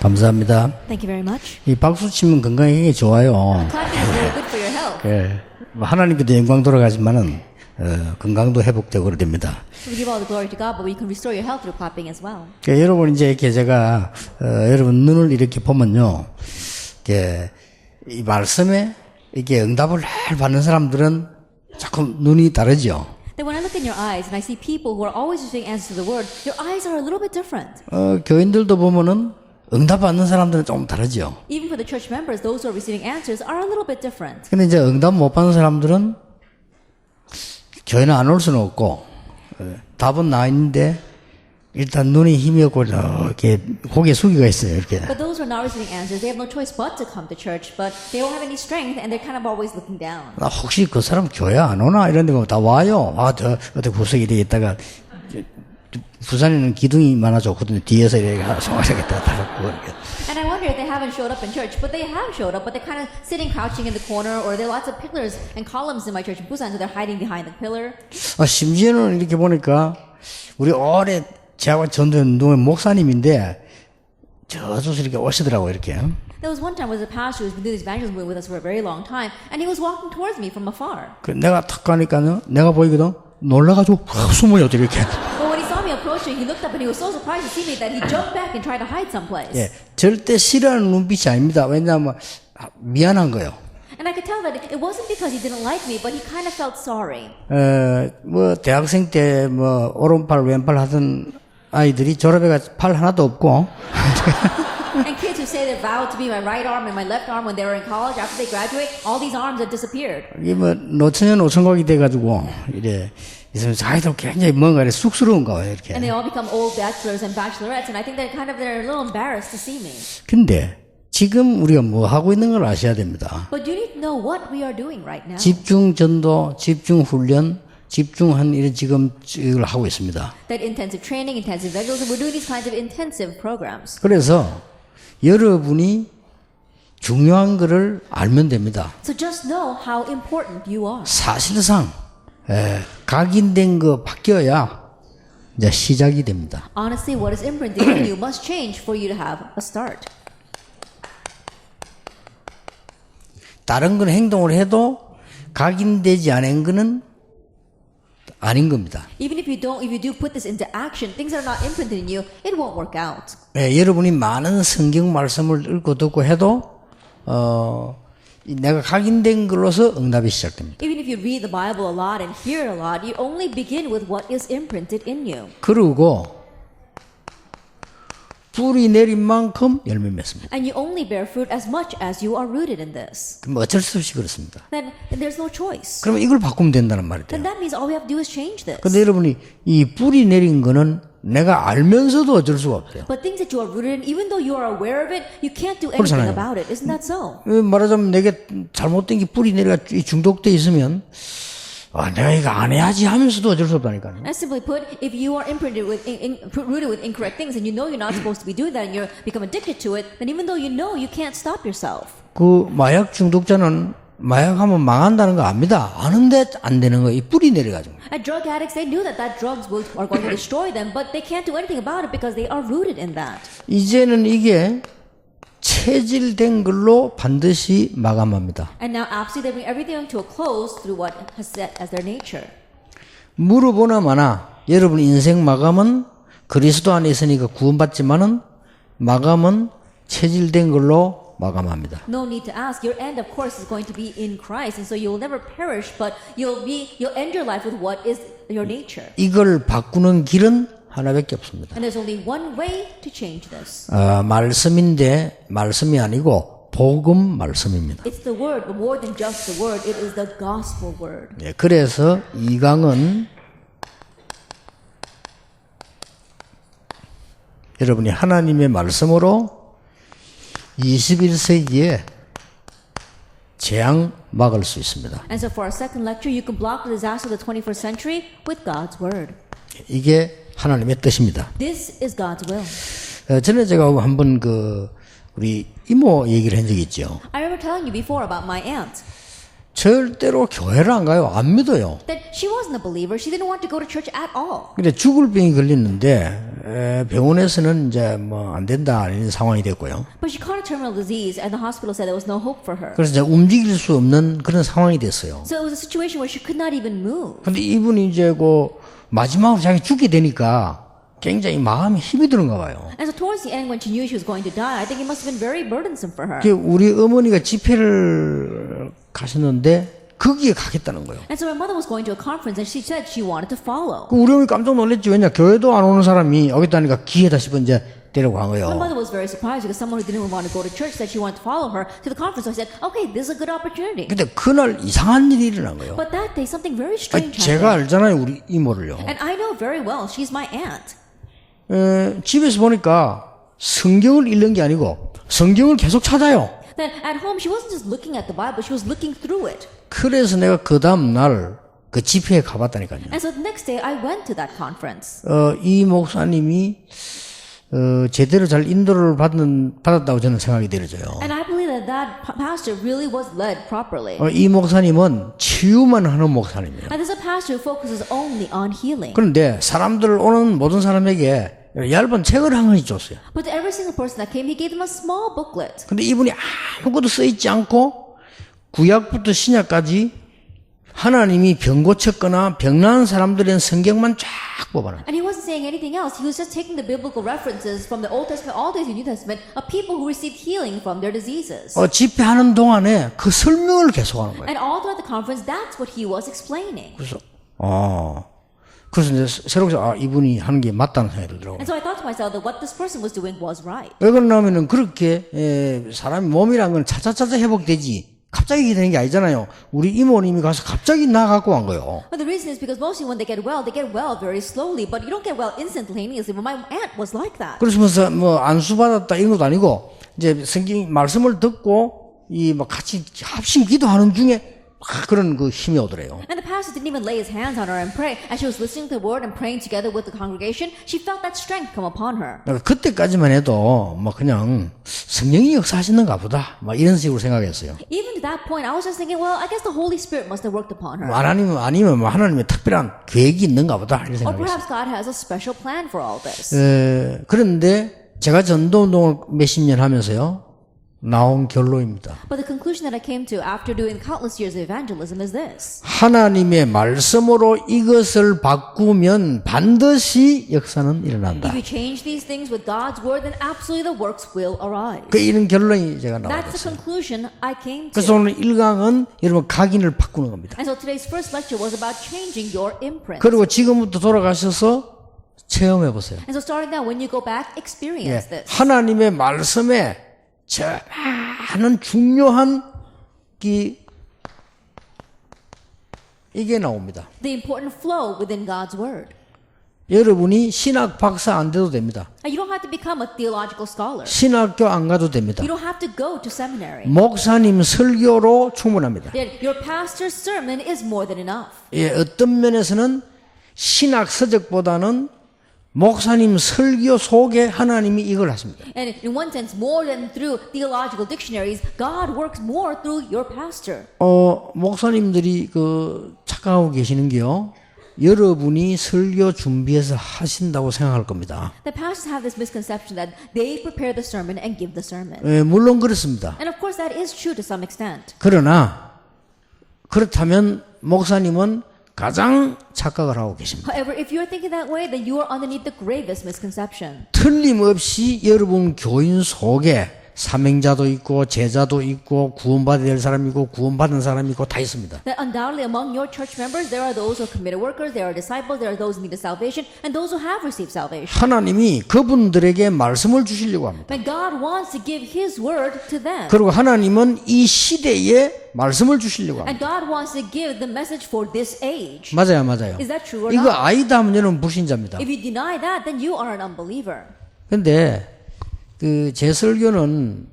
감사합니다. Thank you very much. 이 박수 치면 건강에 좋아요. Clapping is very good for your health. 예, 뭐 하나님께도 영광 돌아가지만은 건강도 회복되고 그럽니다. We give all the glory to God, but we can restore your health through clapping as well. 그러니까 여러분 이제 이렇게 제가 여러분 눈을 이렇게 보면요, 이렇게 이 말씀에 이게 응답을 잘 받는 사람들은 자꾸 눈이 다르죠. Then when I look in your eyes and I see people who are always receiving answers to the word, your eyes are a little bit different. 교인들도 보면은 응답 받는 사람들은 좀 다르죠. Even for the church members, those who are receiving answers are a little bit different. 근데 이제 응답 못 받는 사람들은 교회는 안 올 수는 없고 답은 나 있는데 일단 눈에 힘이 없고 이렇게 고개 숙이가 있어요. 이렇게. But those who are not receiving answers, they have no choice but to come to church, but they don't have any strength and they're kind of always looking down. 나 혹시 그 사람 교회 안 오나 이런 데 보면 다 와요. 저 어디 구석에 이렇게 있다가 부산에는 기둥이 많아 좋거든요. 뒤에서 이렇게 송아지게 다 달고 이렇게. And I wonder if they haven't showed up in church, but they have showed up, but they're kind of sitting crouching in the corner, or there are lots of pillars and columns in my church in Busan, so they're hiding behind the pillar. 심지어는 이렇게 보니까 우리 오래 제가 전도연 운동의 목사님인데 저쪽에서 이렇게 오시더라고요. 이렇게. There was one time was a pastor who's been doing this evangelism with us for a very long time, and he was walking towards me from afar. 내가 탁 가니까요, 내가 보이거든. 놀라가지고 숨어요, 이렇게. But when he saw me approaching, he looked up and he was so surprised to see me that he jumped back and tried to hide someplace. 예, 절대 싫어하는 눈빛이 아닙니다. 왜냐하면 미안한 거예요. And I could tell that it wasn't because he didn't like me, but he kind of felt sorry. 뭐 대학생 때 뭐 오른팔 왼팔 하던 아이들이 졸업해가 팔 하나도 없고. And kids who say they're vowed to be my right arm and my left arm when they were in college, after they graduate, all these arms have disappeared. 이게 뭐 노처녀 노천곡이 돼가지고 이래 있으면 자기도 굉장히 뭔가 이렇게 쑥스러운가 봐요, 이렇게. And they all become old bachelors and bachelorettes, and I think they're a little embarrassed to see me. 근데 지금 우리가 뭐 하고 있는 걸 아셔야 됩니다. But you need to know what we are doing right now. 집중 전도, 집중 훈련, 집중한 일 지금 이걸 하고 있습니다. That intensive training, intensive evangelism, we're doing these kinds of intensive programs. 그래서 여러분이 중요한 것을 알면 됩니다. So just know how important you are. 사실상 각인된 거 바뀌어야 이제 시작이 됩니다. Honestly, what is imprinted in you must change for you to have a start. 다른 건 행동을 해도 각인되지 않은 거는 아닌 겁니다. Even if you do put this into action, things that are not imprinted in you, it won't work out. 여러분이 많은 성경 말씀을 읽고 듣고 해도 내가 각인된 걸로서 응답이 시작됩니다. Even if you read the Bible a lot and hear it a lot, you only begin with what is imprinted in you. 그리고 뿌리 내린 만큼 열매 맺습니다. And you only bear fruit as much as you are rooted in this. 그럼 어쩔 수 없이 그렇습니다. Then there's no choice. 그러면 이걸 바꾸면 된다는 말이 돼요. Then that means all we have to do is change this. 근데 여러분이 이 뿌리 내린 거는 내가 알면서도 어쩔 수가 없어요. But things that you are rooted in, even though you are aware of it, you can't do anything 그렇잖아요. about it. Isn't that so? 말하자면 내게 잘못된 게 뿌리 내리가 중독돼 있으면 내가 이거 안 해야지 하면서도 어쩔 수 없다니까요. And simply put, if you are imprinted with, rooted with incorrect things and you know you're not supposed to be doing that and you become addicted to it, then even though you know, you can't stop yourself. 그 마약 중독자는 마약하면 망한다는 거 압니다. 아는데 안 되는 거 이 뿌리 내려가지고. And drug addicts, they knew that drugs are going to destroy them, but they can't do anything about it because they are rooted in that. 이제는 이게 체질된 걸로 반드시 마감합니다. And now, absolutely, they bring everything to a close through what has set as their nature. 물어보나 마나 여러분 인생 마감은 그리스도 안에 있으니까 구원받지만은 마감은 체질된 걸로 마감합니다. No need to ask. Your end, of course, is going to be in Christ, and so you will never perish, but you'll end your life with what is your nature. 이걸 바꾸는 길은 하나밖에 없습니다. And there's only one way to change this. 말씀인데 말씀이 아니고 복음 말씀입니다. It's the word, but more than just the word, it is the gospel word. 네, 그래서 이 강은 여러분이 하나님의 말씀으로 21세기에 재앙 막을 수 있습니다. And so for our second lecture, you can block the disaster of the 21st century with God's word. 이게 하나님의 뜻입니다. This is God's will. 전에 제가 한번 우리 이모 얘기를 한 적이 있죠. I remember telling you before about my aunt. 절대로 교회를 안 가요. 안 믿어요. That she wasn't a believer. She didn't want to go to church at all. 근데 죽을 병이 걸렸는데 병원에서는 이제 뭐 안 된다 이런 상황이 됐고요. But she caught a terminal disease, and the hospital said there was no hope for her. 그래서 이제 움직일 수 없는 그런 상황이 됐어요. So it was a situation where she could not even move. 근데 이분이 이제 그 마지막으로 자기 죽게 되니까 굉장히 마음에 힘이 드는가 봐요. And so towards the end, when she knew she was going to die, I think it must have been very burdensome for her. 우리 어머니가 집회를 가셨는데 거기에 가겠다는 거예요. And so my mother was going to a conference, and she said she wanted to follow. 그 우리 어머니 깜짝 놀랐지. 왜냐 교회도 안 오는 사람이 여기 있다니까 기회다 싶어 이제 데리고 간 My 거예요. mother was very surprised because someone who didn't want to go to church said she wanted to follow her to the conference. So I said, okay, this is a good opportunity. 근데 그날 이상한 일이 일어난 거예요. But that day, something very 아니, strange 제가 happened. 알잖아요 우리 이모를요. And I know very well, she's my aunt. 집에서 보니까 성경을 읽는 게 아니고 성경을 계속 찾아요. Then at home, she wasn't just looking at the Bible, she was looking through it. 그래서 내가 그 다음 날 그 집회에 가봤다니까요. And so the next day, I went to that conference. 이 목사님이 제대로 잘 인도를 받았다고 저는 생각이 들어져요. And I believe that that pastor really was led properly. 이 목사님은 치유만 하는 목사님이에요. And this is a pastor who focuses only on healing. 그런데 사람들 오는 모든 사람에게 얇은 책을 한 권씩 줬어요. But to every single person that came, he gave them a small booklet. 근데 이분이 아무것도 써있지 않고 구약부터 신약까지 하나님이 병 고쳤거나 병난 사람들의 성경만 쫙 뽑아놔요. And he wasn't saying anything else. He was just taking the biblical references from the Old Testament all the way to the New Testament of people who received healing from their diseases. 집회하는 동안에 그 설명을 계속하는 거예요. And all throughout the conference, that's what he was explaining. 그래서 이제 새롭게 이분이 하는 게 맞다는 생각이 들더라고요. And so I thought to myself that what this person was doing was right. 왜 그러냐면은 그렇게 사람이 몸이란 건 차차차차 회복되지 갑자기 되는 게 아니잖아요. 우리 이모님이 가서 갑자기 나 갖고 간 거예요. But the reason is because mostly when they get well very slowly. But you don't get well instantaneously. But my aunt was like that. 그러면서 뭐 안수 받았다 이런 것도 아니고 이제 성경 말씀을 듣고 이 막 같이 합심 기도하는 중에 그런 그 힘이 오더래요. And the pastor didn't even lay his hands on her and pray. As she was listening to the word and praying together with the congregation, she felt that strength come upon her. 그때까지만 해도 뭐 그냥 성령이 역사하시는가 보다 막 이런 식으로 생각했어요. Even to that point, I was just thinking, well, I guess the Holy Spirit must have worked upon her. 아니면 뭐 하나님의 특별한 계획이 있는가 보다 이런 Or 생각했어요. perhaps God has a special plan for all this. 그런데 제가 전도운동을 몇십 년 하면서요 나온 결론입니다. But the conclusion that I came to after doing countless years of evangelism is this. 하나님의 말씀으로 이것을 바꾸면 반드시 역사는 일어난다. If you change these things with God's word, then absolutely the works will arise. 이런 결론이 제가 That's the 나왔어요. conclusion I came 그래서 to. 오늘 1강은 여러분 각인을 바꾸는 겁니다. And so today's first lecture was about changing your imprint. 그리고 지금부터 돌아가셔서 체험해 보세요. And so starting now, when you go back, experience this. 하나님의 말씀에 저 많은 중요한 이게 나옵니다. The important flow within God's word. 여러분이 신학 박사 안 돼도 됩니다. You don't have to become a theological scholar. 신학교 안 가도 됩니다. You don't have to go to seminary. 목사님 설교로 충분합니다. Your pastor's sermon is more than enough. 어떤 면에서는 신학 서적보다는 목사님 설교 속에 하나님이 이걸 하십니다. And in one sense, more than through theological dictionaries, God works more through your pastor. 목사님들이 착각하고 계시는 게요. 여러분이 설교 준비해서 하신다고 생각할 겁니다. The pastors have this misconception that they prepare the sermon and give the sermon. 물론 그렇습니다. And of course that is true to some extent. 그러나 그렇다면 목사님은 가장 착각을 하고 계십니다. However, if you're thinking that way, then you are underneath the gravest misconception. 틀림없이 여러분 교인 속에 사명자도 있고 제자도 있고 구원받아야 될 사람이 있고 구원받은 사람이 있고 다 있습니다. That undoubtedly among your church members, there are those who are committed workers, there are disciples, there are those who need salvation, and those who have received salvation. 하나님이 그분들에게 말씀을 주시려고 합니다. But God wants to give His word to them. 그리고 하나님은 이 시대에 말씀을 주시려고 And 합니다. God wants to give the message for this age. 맞아요. Is that true or 이거 not? 아니다 하면 여러분 불신자입니다. If you deny that, then you are an unbeliever. 근데 제 설교는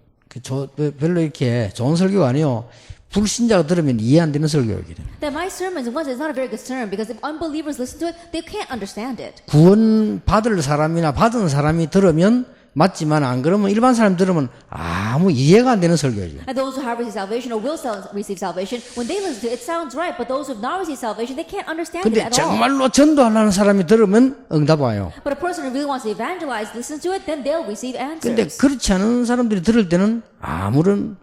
별로 이렇게 좋은 설교가 아니요. 불신자가 들으면 이해 안 되는 설교이거든요. That my sermons, in one sense, is not a very good sermon because if unbelievers listen to it, they can't understand it. 구원 받을 사람이나 받은 사람이 들으면 맞지만 안 그러면 일반 사람 들으면 아무 이해가 안 되는 설교예요. And those who have received salvation or will receive salvation, when they listen to it, it sounds right. But those who have not received salvation, they can't understand it 근데 at all. 정말로 전도하려는 사람이 들으면 응답 와요. But a person who really wants to evangelize listens to it, then they'll receive 근데 answers. 그렇지 않은 사람들이 들을 때는 아무런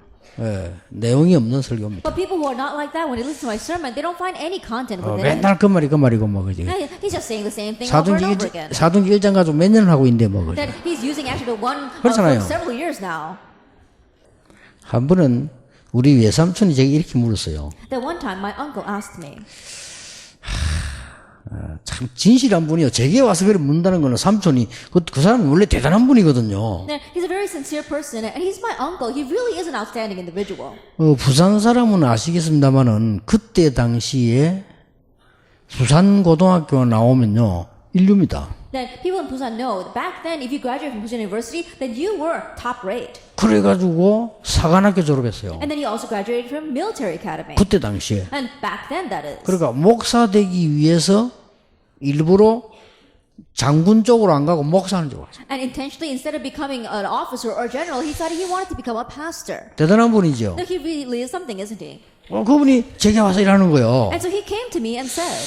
내용이 없는 설교입니다. But people who are not like that, when they listen to my sermon, they don't find any content within it. 맨날 그 말이고 뭐 그지. And he's just saying the same thing over and over again. 사도행전 1장 가지고 몇 년을 하고 있는데 뭐 그지. That he's using actually the one 그렇잖아요. for several years now. 한 번은 우리 외삼촌이 제게 이렇게 물었어요. That one time, my uncle asked me. 참 진실한 분이요. 제게 와서 그래 묻는다는 거는 삼촌이 그 사람은 원래 대단한 분이거든요. That he's a very sincere person, and he's my uncle. He really is an outstanding individual. 부산 사람은 아시겠습니다만은 그때 당시에 부산 고등학교 나오면요 인류입니다. That people in Busan know that back then, if you graduated from Busan University, then you were top rate. 그래가지고 사관학교 졸업했어요. And then you also graduated from military academy. 그때 당시에. And back then, that is. 그러니까 목사 되기 위해서 일부러 장군 쪽으로 안 가고 목사하는 쪽으로 갔어요. And intentionally, instead of becoming an officer or general, he decided he wanted to become a pastor. 대단한 분이죠. Now, he really is something, isn't he? 그분이 제게 와서 일하는 거예요. And so he came to me and said,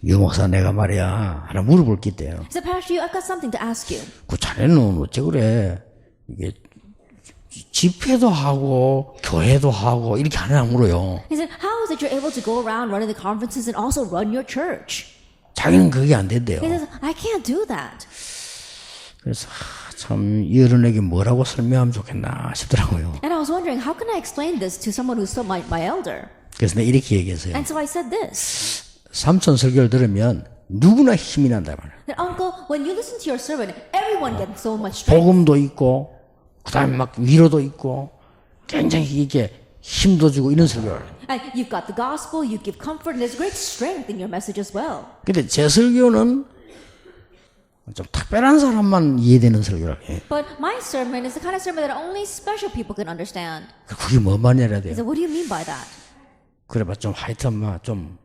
유 목사 내가 말이야 하나 물어볼 게 있대요. he said, Pastor, I've got something to ask you. 그 자네는 어째 그래 이게 집회도 하고 교회도 하고 이렇게 하느냐 물어요. He said, how is it you're able to go around running the conferences and also run your church? 자기는 그게 안 된대요. He says, I can't do that. 그래서 참 이 어른에게 뭐라고 설명하면 좋겠나 싶더라고요. And I was wondering, how can I explain this to someone who's still my elder? 그래서 내가 이렇게 얘기했어요. And so I said this. 삼촌 설교를 들으면 누구나 힘이 난다 말이에요. That, Uncle, when you listen to your sermon, everyone gets so much strength. 복음도 있고 그다음에 막 위로도 있고 굉장히 이게 힘도 주고 이런 설교를. And you've got the gospel, you give comfort, and there's great strength in your message as well. 근데 제 설교는 좀 특별한 사람만 이해되는 설교라 해요. But my sermon is the kind of sermon that only special people can understand. 그게 뭐 말이야 He 돼요. said, what do you mean by that? 그래봐 좀 하여튼 좀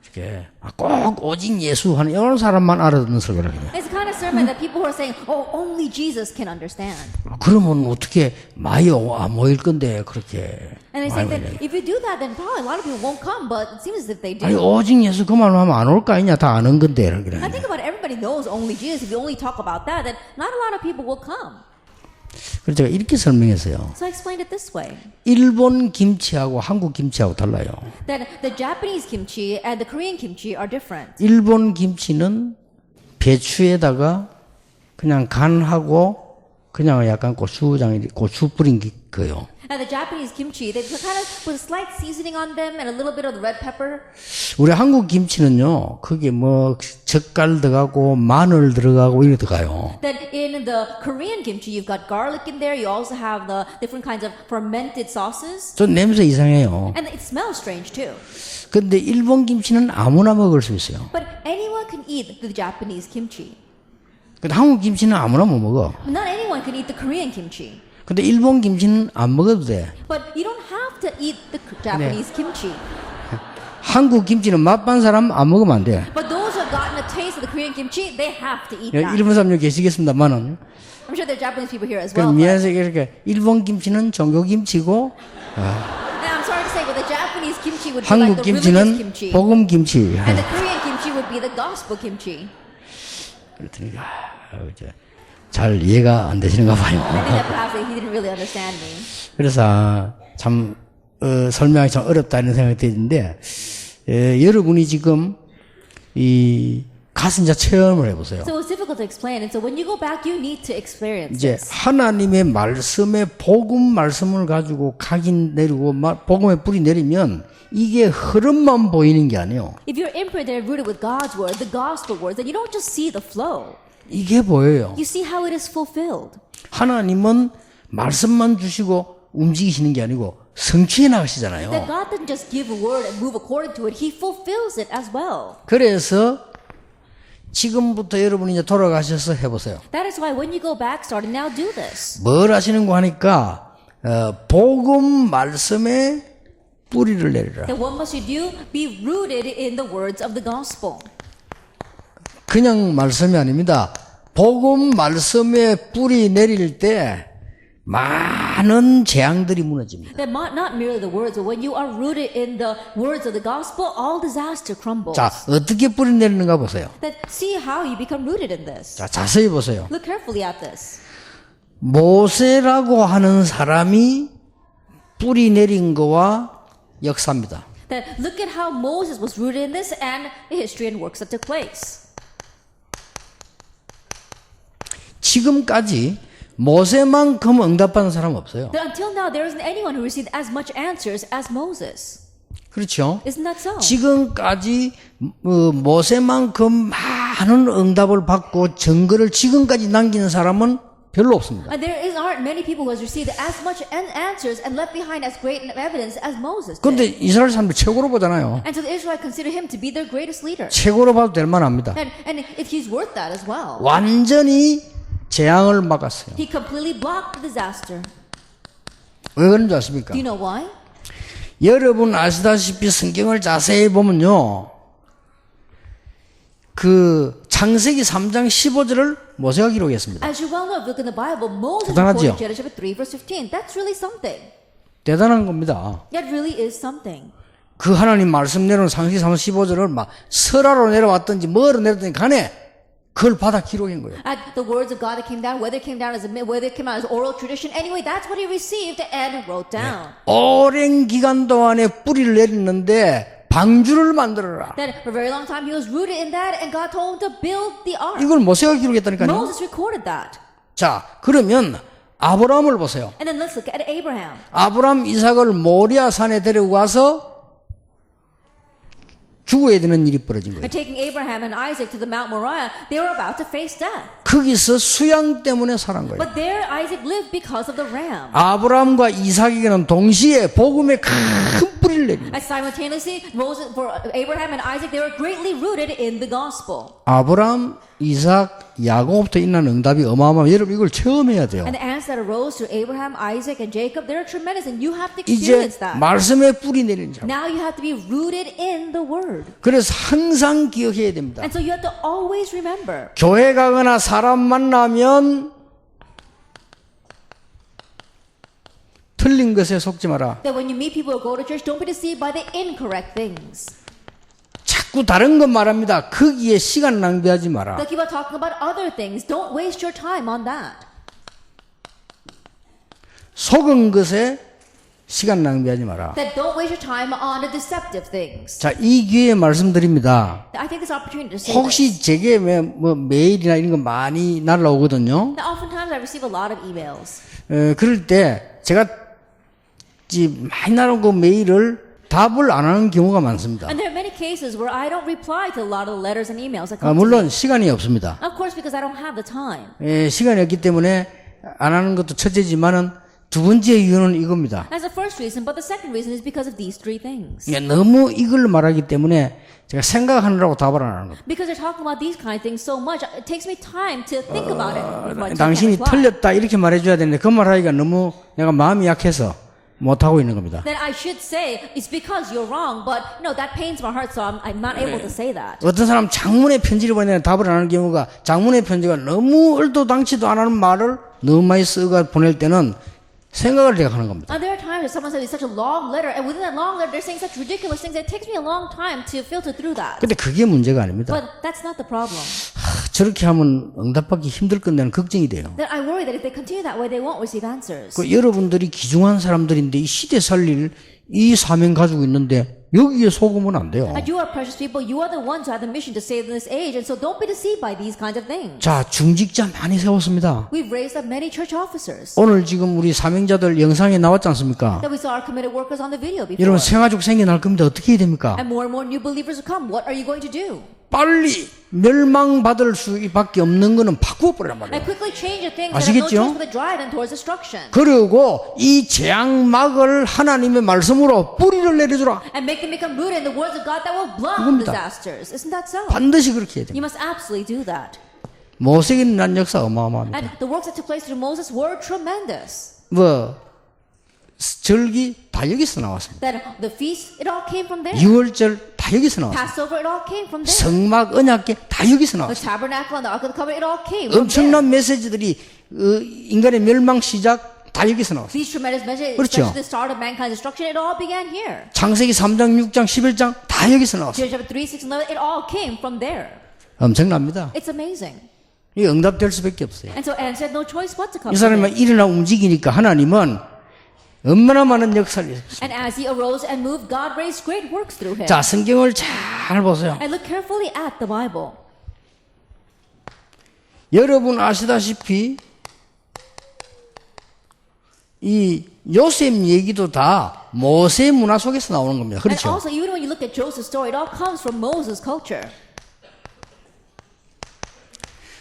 이렇게 꼭 오직 예수 하는 이런 사람만 알아듣는 설교라 해요. It's the kind of sermon that people who are saying, oh, only Jesus can understand. 그러면 어떻게 많이 모일 건데 그렇게. And they say that if you do that, then probably a lot of people won't come, but it seems as if they do. 아니 오직 예수 그만 하면 안 올 거 아니냐 다 아는 건데 I 그래. think about it, everybody knows only Jesus. If you only talk about that, then not a lot of people will come. 그래서 제가 이렇게 설명했어요. So I explained it this way. 일본 김치하고 한국 김치하고 달라요. That the Japanese kimchi and the Korean kimchi are different. 일본 김치는 배추에다가 그냥 간하고 그냥 약간 고추 뿌린 거요. And the Japanese kimchi, they kind of put a slight seasoning on them and a little bit of the red pepper. 우리 한국 김치는요, 그게 뭐 젓갈 들어가고 마늘 들어가고 이렇게 들어가요. That in the Korean kimchi, you've got garlic in there. You also have the different kinds of fermented sauces. 좀 냄새 이상해요. And it smells strange too. 근데 일본 김치는 아무나 먹을 수 있어요. But anyone can eat the Japanese kimchi. 근데 한국 김치는 아무나 못 먹어. Not anyone can eat the Korean kimchi. 근데 일본 김치는 안 먹어도 돼. But you don't have to eat the Japanese kimchi. 한국 김치는 맛반 사람 안 먹으면 안 돼. But those who have gotten a taste of the Korean kimchi, they have to eat that. 일본 사람 여기 계시겠습니다만은. I'm sure there are Japanese people here as 그 well. But, 미안해서 이렇게 일본 김치는 종교 김치고 and I'm sorry to say, but the Japanese kimchi would be like 한국 the religious 김치는 kimchi. 복음 김치. And the Korean kimchi would be the gospel kimchi. 그랬더니 잘 이해가 안 되시는가 봐요. I think that perhaps he didn't really understand me. 그래서 참 설명이 좀 어렵다 이런 생각이 드는데 여러분이 지금 이 가서 이제 체험을 해보세요. So it's difficult to explain. And so when you go back, you need to experience 이제 this. 하나님의 말씀에 복음 말씀을 가지고 각인 내리고 복음의 뿌리 내리면 이게 흐름만 보이는 게 아니에요. If you're imprinted and rooted with God's word, the gospel words, then you don't just see the flow. 이게 보여요. You see how it is fulfilled. 하나님은 말씀만 주시고 움직이시는 게 아니고 성취해 나가시잖아요. That God doesn't just give a word and move according to it. He fulfills it as well. 그래서 지금부터 여러분이 이제 돌아가셔서 해보세요. That is why when you go back, starting now, do this. 뭘 하시는 거 하니까 복음 말씀에 뿌리를 내리라. Then what must you do? Be rooted in the words of the gospel. 그냥 말씀이 아닙니다. 복음 말씀에 뿌리 내릴 때 많은 재앙들이 무너집니다. That not merely the words, but when you are rooted in the words of the gospel, all disaster crumbles. 자, 어떻게 뿌리 내리는가 보세요. That see how you become rooted in this. 자, 자세히 보세요. Look carefully at this. 모세라고 하는 사람이 뿌리 내린 거와 역사입니다. That look at how Moses was rooted in this and the history and works that took place. 지금까지 모세만큼 응답받은 사람 없어요. That until now, there isn't anyone who received as much answers as Moses. 그렇죠? Isn't that so? 지금까지 모세만큼 많은 응답을 받고 증거를 지금까지 남기는 사람은 별로 없습니다. And aren't many people who has received as much answers and left behind as great evidence as Moses 그런데 did. 이스라엘 사람들 최고로 보잖아요. And so the Israelites consider him to be their greatest leader. 최고로 봐도 될 만합니다. And if he's worth that as well. 완전히 재앙을 막았어요. He completely blocked the disaster. 왜 그런지 아십니까? Do you know why? 여러분 아시다시피 성경을 자세히 보면요. 그 창세기 3장 15절을 모세가 기록했습니다. As you well know, if you look in the Bible, Moses 대단하지요? recorded Genesis chapter 3 verse 15. That's really something. 대단한 겁니다. That really is something. 그 하나님 말씀 내려온 창세기 3장 15절을 막 설하로 내려왔든지 뭐로 내려왔든지 간에 그걸 받아 기록한 거예요. At the words of God that came down, whether it came down whether it came out as oral tradition, anyway, that's what he received and wrote down. 오랜 기간 동안에 뿌리를 내렸는데 방주를 만들어라. That for a very long time he was rooted in that, and God told him to build the ark. 이걸 모세가 기록했다니까요. Moses recorded that. 자, 그러면 아브라함을 보세요. And then let's look at Abraham. 아브라함 이삭을 모리아 산에 데리고 가서 죽어야 되는 일이 벌어진 거예요. And taking Abraham and Isaac to the Mount Moriah, they were about to face death. 거기서 수양 때문에 살은 거예요. But there Isaac lived because of the ram. 아브라함과 이삭에게는 동시에 복음의 큰 뿌리를 내립니다. And simultaneously, for Abraham and Isaac, they were greatly rooted in the gospel. 아브라함, 이삭, 야곱부터 일어난 응답이 어마어마해요. 여러분 이걸 체험해야 돼요. And the answers that arose to Abraham, Isaac, and Jacob, they're tremendous, and you have to 이제 experience that. 말씀에 뿌리 내리는 자. Now you have to be rooted in the Word. 그래서 항상 기억해야 됩니다. And so you have to always remember. 교회 가거나 사람 만나면 틀린 것에 속지 마라. That when you meet people or go to church, don't be deceived by the incorrect things. 자꾸 다른 것 말합니다. 거기에 시간 낭비하지 마라. They'll keep on talking about other things. Don't waste your time on that. 속은 것에 시간 낭비하지 마라. That don't waste your time on the deceptive things. 자, 이 기회에 말씀드립니다. I take this opportunity to say 혹시 this. 제게 뭐 메일이나 이런 거 많이 날라오거든요. Now, oftentimes I receive a lot of emails. 그럴 때 제가 많이 날아온 그 메일을 답을 안 하는 경우가 많습니다. And there are many cases where I don't reply to a lot of the letters and emails that come to me. 물론 시간이 없습니다. Of course, because I don't have the time. 시간이 없기 때문에 안 하는 것도 첫째지만은 두 번째 이유는 이겁니다. That's the first reason, but the second reason is because of these three things. 너무 이걸 말하기 때문에 제가 생각하느라고 답을 안 하는 겁니다. Because they're talking about these kind of things so much, it takes me time to think about it. before I 당신이 reply. 틀렸다 이렇게 말해줘야 되는데 그 말하기가 너무 내가 마음이 약해서 못하고 있는 겁니다. Then I should say it's because you're wrong, but no, that pains my heart, so I'm not able to say that. 어떤 사람 장문의 편지를 보내는 답을 안 하는 경우가 장문의 편지가 너무 얼도당치도 안 하는 말을 너무 많이 써가 보낼 때는 생각을 제가 하는 겁니다. And there are times that someone says it's such a long letter, and within that long letter, they're saying such ridiculous things that it takes me a long time to filter through that. 근데 그게 문제가 아닙니다. But that's not the problem. 저렇게 하면 응답받기 힘들 건데는 걱정이 돼요. Then I worry that if they continue that way, they won't receive answers. 그 여러분들이 귀중한 사람들인데 이 시대 살릴 이 사명 가지고 있는데 여기에 속으면 안 돼요. And you are precious people. You are the ones who have the mission to save in this age, and so don't be deceived by these kinds of things. 자, 중직자 많이 세웠습니다. We've raised up many church officers. 오늘 지금 우리 사명자들 영상에 나왔지 않습니까? That we saw our committed workers on the video before. 여러분 생아족 생겨날 겁니다. 어떻게 해야 됩니까? And more new believers will come. What are you going to do? 빨리 멸망받을 수밖에 없는 거는 바꾸어버리란 말이에요. And quickly change the things that have no 아시겠죠? choice but to drive them towards destruction. 그리고 이 재앙막을 하나님의 말씀으로 뿌리를 내려주라. And make them become rooted in the words of God that will block 이겁니다. disasters. Isn't that so? 반드시 그렇게 해야 됩니다. You must absolutely do that. 모세에게 난 역사 어마어마합니다. And the works that took place through Moses were tremendous. 뭐 절기 다 여기서 나왔습니다. That the feast, it all came from there. 유월절 다 여기서 나왔습니다. Passover, it all came from there. 성막 언약궤 다 여기서 The 나왔습니다. tabernacle and the Ark of the Covenant, it all came from there. 엄청난 메시지들이 인간의 멸망 시작 다 여기서 나왔습니다. These tremendous messages, 그렇죠. especially the start of mankind's destruction, it all began here. 창세기 3장, 6장, 11장 다 여기서 나왔습니다. Genesis chapter 3, 6, and 11, it all came from there. 엄청납니다. It's amazing. 이 응답될 수밖에 없어요. And so Anne said, no choice but to come 이 from 사람이 it. 일어나 움직이니까 하나님은 얼마나 많은 역사를 했어요. And as he arose and moved, God raised great works through him. 자, 성경을 잘 보세요. And look carefully at the Bible. 여러분 아시다시피 이 요셉 얘기도 다 모세 문화 속에서 나오는 겁니다. And 그렇죠? also, even when you look at Joseph's story, it all comes from Moses' culture.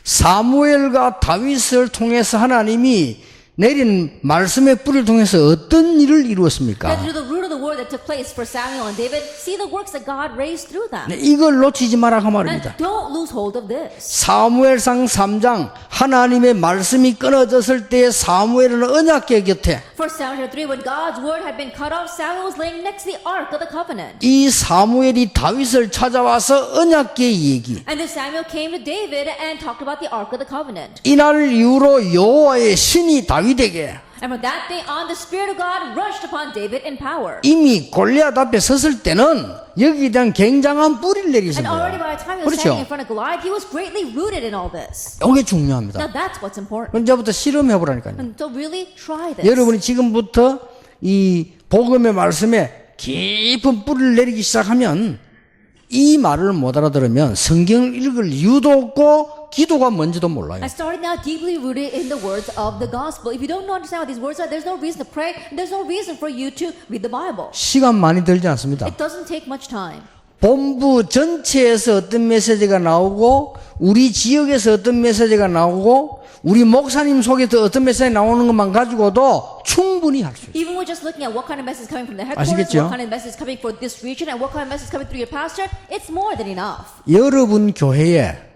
사무엘과 다윗을 통해서 하나님이 내린 말씀의 뿌리를 통해서 어떤 일을 That 이루었습니까? through the root of the word that took place for Samuel and David, see the works that God raised through them. 네, 이걸 놓치지 마라 그 And 말입니다. don't lose hold of this. 사무엘상 3장 하나님의 말씀이 끊어졌을 때 사무엘은 언약궤 곁에 For Samuel chapter 3, when God's word had been cut off, Samuel was laying next to the Ark of the Covenant. 이 사무엘이 다윗을 찾아와서 언약궤 얘기. And then Samuel came to David and talked about the Ark of the Covenant. 이날 이후로 여호와의 신이 다윗에게 And from that day on, the Spirit of God rushed upon David in power. 이미 골리앗 앞에 섰을 때는 여기에 대한 굉장한 뿌리를 내리신 And already 거예요. by the time he was standing in 그렇죠? front of Goliath, he was greatly rooted in all this. 이게 중요합니다. Now that's what's important. 이제부터 실험해 보라니까요. And so really try this. 여러분이 지금부터 이 복음의 말씀에 깊은 뿌리를 내리기 시작하면 이 말을 못 알아들으면 성경을 읽을 이유도 없고 기도가 뭔지도 몰라요. I started now deeply rooted in the words of the gospel. If you don't understand what these words are, there's no reason to pray, and there's no reason for you to read the Bible. 시간 많이 들지 않습니다. It doesn't take much time. 본부 전체에서 어떤 메시지가 나오고 우리 지역에서 어떤 메시지가 나오고 우리 목사님 속에서 어떤 메시지가 나오는 것만 가지고도 충분히 할 수 있어요. Even with just looking at what kind of message is coming from the headquarters, 아시겠죠? what kind of message is coming for this region, and what kind of message is coming through your pastor, it's more than enough. 여러분 교회에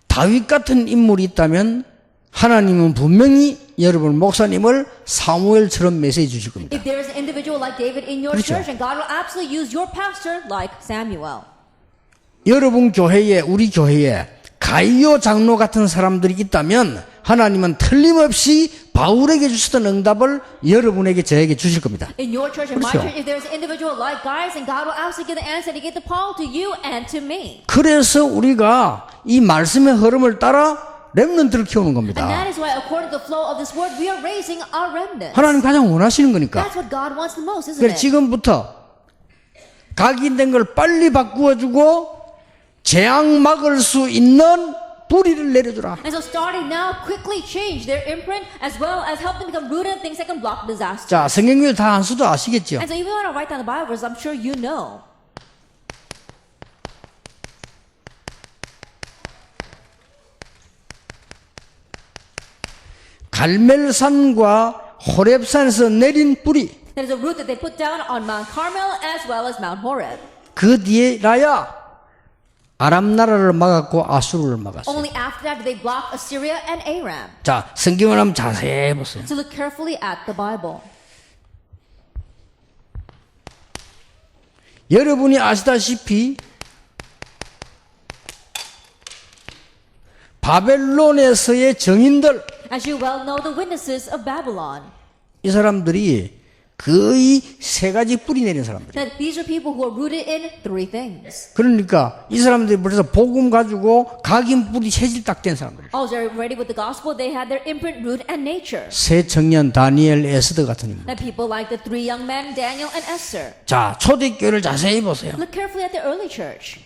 다윗 같은 인물이 있다면 하나님은 분명히 여러분 목사님을 사무엘처럼 메시지 주실 겁니다. If there is an individual like David in your 그렇죠. church, and God will absolutely use your pastor like Samuel. 여러분 교회에 우리 교회에 가이오 장로 같은 사람들이 있다면 하나님은 틀림없이 바울에게 주시던 응답을 여러분에게 저에게 주실 겁니다. In your church and my 그렇죠. church, if there is an individual like guys, and God will absolutely give the answer to give to Paul, to you, and to me. 그래서 우리가 이 말씀의 흐름을 따라 렘넌트를 키우는 And 겁니다. that is why, according to the flow of this word, we are raising our remnants. 하나님 가장 원하시는 거니까. That's what God wants the most, isn't 그래서 it? 지금부터 각인된 걸 빨리 바꾸어주고 재앙 막을 수 있는 뿌리를 내려주라. And so starting now, quickly change their imprint as well as help them become rooted in things that can block disaster. 자, 성경을 다 안 써도 아시겠죠? And so even when I write down the Bible verses, I'm sure you know. 갈멜산과 호렙산에서 내린 뿌리. There is a root that they put down on Mount Carmel as well as Mount Horeb. 그 뒤에라야 아람 나라를 막았고 아수르를 막았어요. Only after that did they block Assyria and Aram. 자, 성경을 한번 자세히 보세요. So look carefully at the Bible. 여러분이 아시다시피 바벨론에서의 정인들, As you well know, the witnesses of Babylon. 이 사람들이 거의 세 가지 뿌리 내린 사람들이에요. That these are people who are rooted in three things. 그러니까 이 사람들이 벌써 복음 가지고 각인 뿌리 체질 딱 된 사람들이에요. Also, they're ready with the gospel. They had their imprint, root, and nature. 새 청년 다니엘 에스더 같은 인물. That people like the three young men, Daniel and Esther. 자, 초대교회를 자세히 보세요. Look carefully at the early church.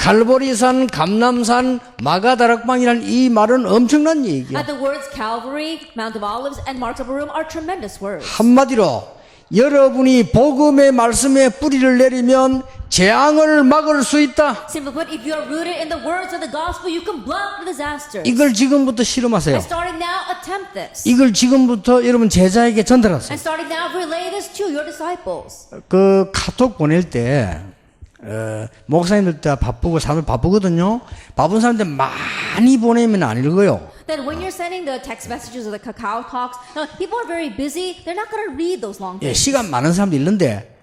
갈보리산, 감남산, 마가다락방이라는 이 말은 엄청난 얘기예요. At the words Calvary, Mount of Olives, and Marks of Arum are tremendous words. 한마디로 여러분이 복음의 말씀에 뿌리를 내리면 재앙을 막을 수 있다. Simply put, if you are rooted in the words of the gospel, you can block the disasters. 이걸 지금부터 실험하세요. And starting now, attempt this. 이걸 지금부터 여러분 제자에게 전달하세요. And starting now, relay this to your disciples. 그 카톡 보낼 때 목사님들 때 바쁘고 사람들 바쁘거든요. 바쁜 사람들 막 많이 보내면 안 읽어요. That when you're sending the text messages or the Kakao Talks, people are very busy. They're not going to read those long 예, things. 시간 많은 사람도 있는데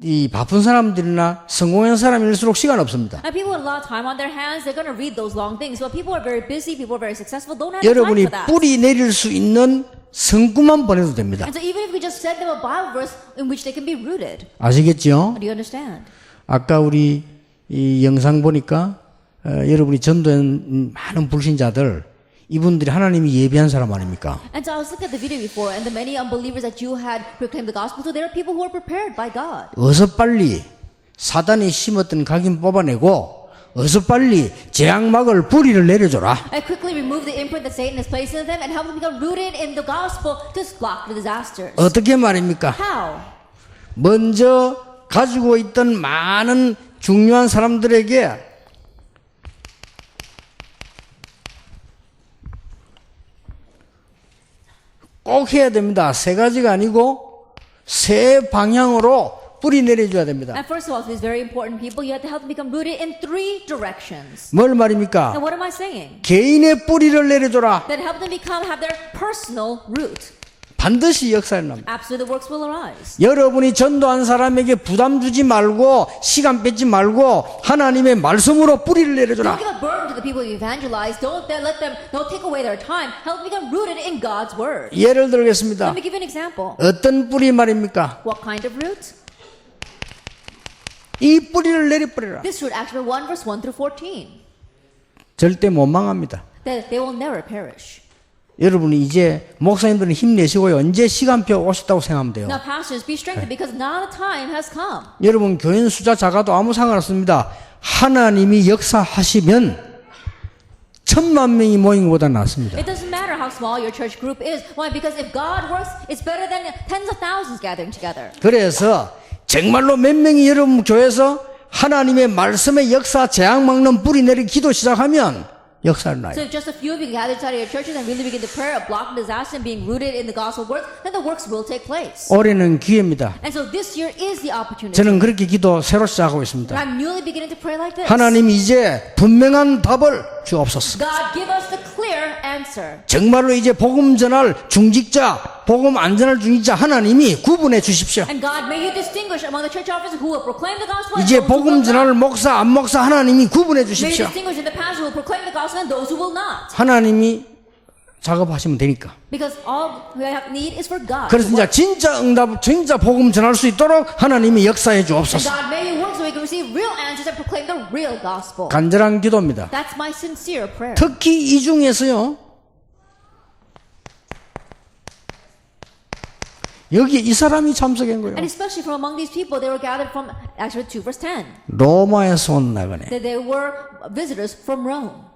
이 바쁜 사람들이나 성공한 사람일수록 시간 없습니다. And people with a lot of time on their hands, they're going to read those long things. But people are very busy, people are very successful, don't have the time 여러분이 for that. 뿌리 내릴 수 있는 성구만 보내도 됩니다. And so even if we just send them a Bible verse in which they can be rooted, 아시겠죠? do you understand? 아까 우리 이 영상 보니까 여러분이 전도한 많은 불신자들 이분들이 하나님이 예비한 사람 아닙니까? And so I was looking at the video before, and the many unbelievers that you had proclaimed the gospel to, they are people who are prepared by God. 어서 빨리 사단이 심었던 각인 뽑아내고 어서 빨리 재앙막을 뿌리를 내려줘라. And quickly remove the imprint that Satan has placed in them and help them become rooted in the gospel to block the disasters. 어떻게 말입니까? How? 먼저 가지고 있던 많은 중요한 사람들에게 꼭 해야 됩니다. 세 가지가 아니고 세 방향으로 뿌리 내려줘야 됩니다. And first of all, to these very important people, you have to help them become rooted in 3 directions. 뭘 말입니까? And what am I saying? 개인의 뿌리를 내려줘라. That help them have their personal root. 반드시 역사에 납니다. Absolutely, the works will arise. 여러분이 전도한 사람에게 부담 주지 말고 시간 뺏지 말고 하나님의 말씀으로 뿌리를 Don't 내려줘라. give a burden to the people you evangelize. Don't take away their time. Help them become rooted in God's word. 예를 들겠습니다. Let me give you an example. 어떤 뿌리 말입니까? What kind of root? 이 뿌리를 내려버려라. This root, Acts 1 verse 1 through 14. 절대 못 망합니다. That they will never perish. 여러분이 이제 목사님들은 힘내시고요. 언제 시간표 오셨다고 생각하면 돼요. Now, pastors, be strengthened because now the time has come. 여러분 교인 숫자 작아도 아무 상관없습니다. 하나님이 역사하시면 1,000,000명이 모인 것보다 낫습니다. It doesn't matter how small your church group is. Why? Because if God works, it's better than tens of thousands gathering together. 그래서 정말로 몇 명이 여러분 교회에서 하나님의 말씀의 역사 재앙 막는 뿌리 내리 기도 시작하면 역사를 나요. So if just a few of you gather inside of your churches and really begin to pray, block disaster, and being rooted in the gospel works, then the works will take place. 올해는 기회입니다. And so this year is the opportunity. 저는 그렇게 기도 새로 시작하고 있습니다. And I'm newly beginning to pray like this. 하나님 이제 분명한 답을 주옵소서. God, give us the clear answer. 정말로 이제 복음 전할 중직자, 복음 안 전할 중직자 하나님이 구분해 주십시오. And God, may you distinguish among the church officers who will proclaim the gospel and 이제 those who will 복음 전할 not. 목사, 안 목사 하나님이 구분해 May you 주십시오. distinguish in the pastors who will proclaim the gospel and those who will not. 하나님이 작업하시면 되니까. Because all we need is for God. 그래서 이제 진짜 응답, 진짜 복음 전할 수 있도록 하나님이 역사해 And 주옵소서. God, may you work so we can receive real answers and proclaim the real gospel. 간절한 기도입니다. That's my sincere prayer. 특히 이 중에서요. 여기 이 사람이 참석한 거예요. And especially from among these people, they were gathered from Acts 2 verse 10. 로마에서 온 나그네. That they were visitors from Rome.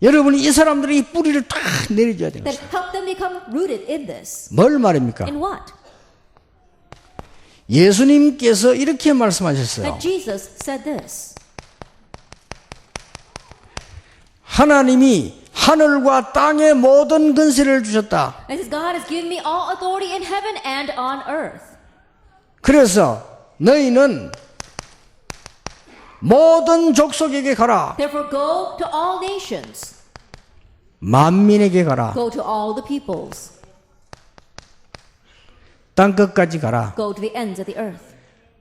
여러분이 이 사람들이 이 뿌리를 딱 내려줘야 되는 That 거예요. helped them become rooted in this. 뭘 말입니까? In what? 예수님께서 이렇게 말씀하셨어요. That Jesus said this. 하나님이 하늘과 땅의 모든 근세를 주셨다. And says, God has given me all authority in heaven and on earth. 그래서 너희는 모든 족속에게 가라. Therefore go to all nations. 만민에게 가라. Go to all the peoples. 땅끝까지 가라. Go to the ends of the earth.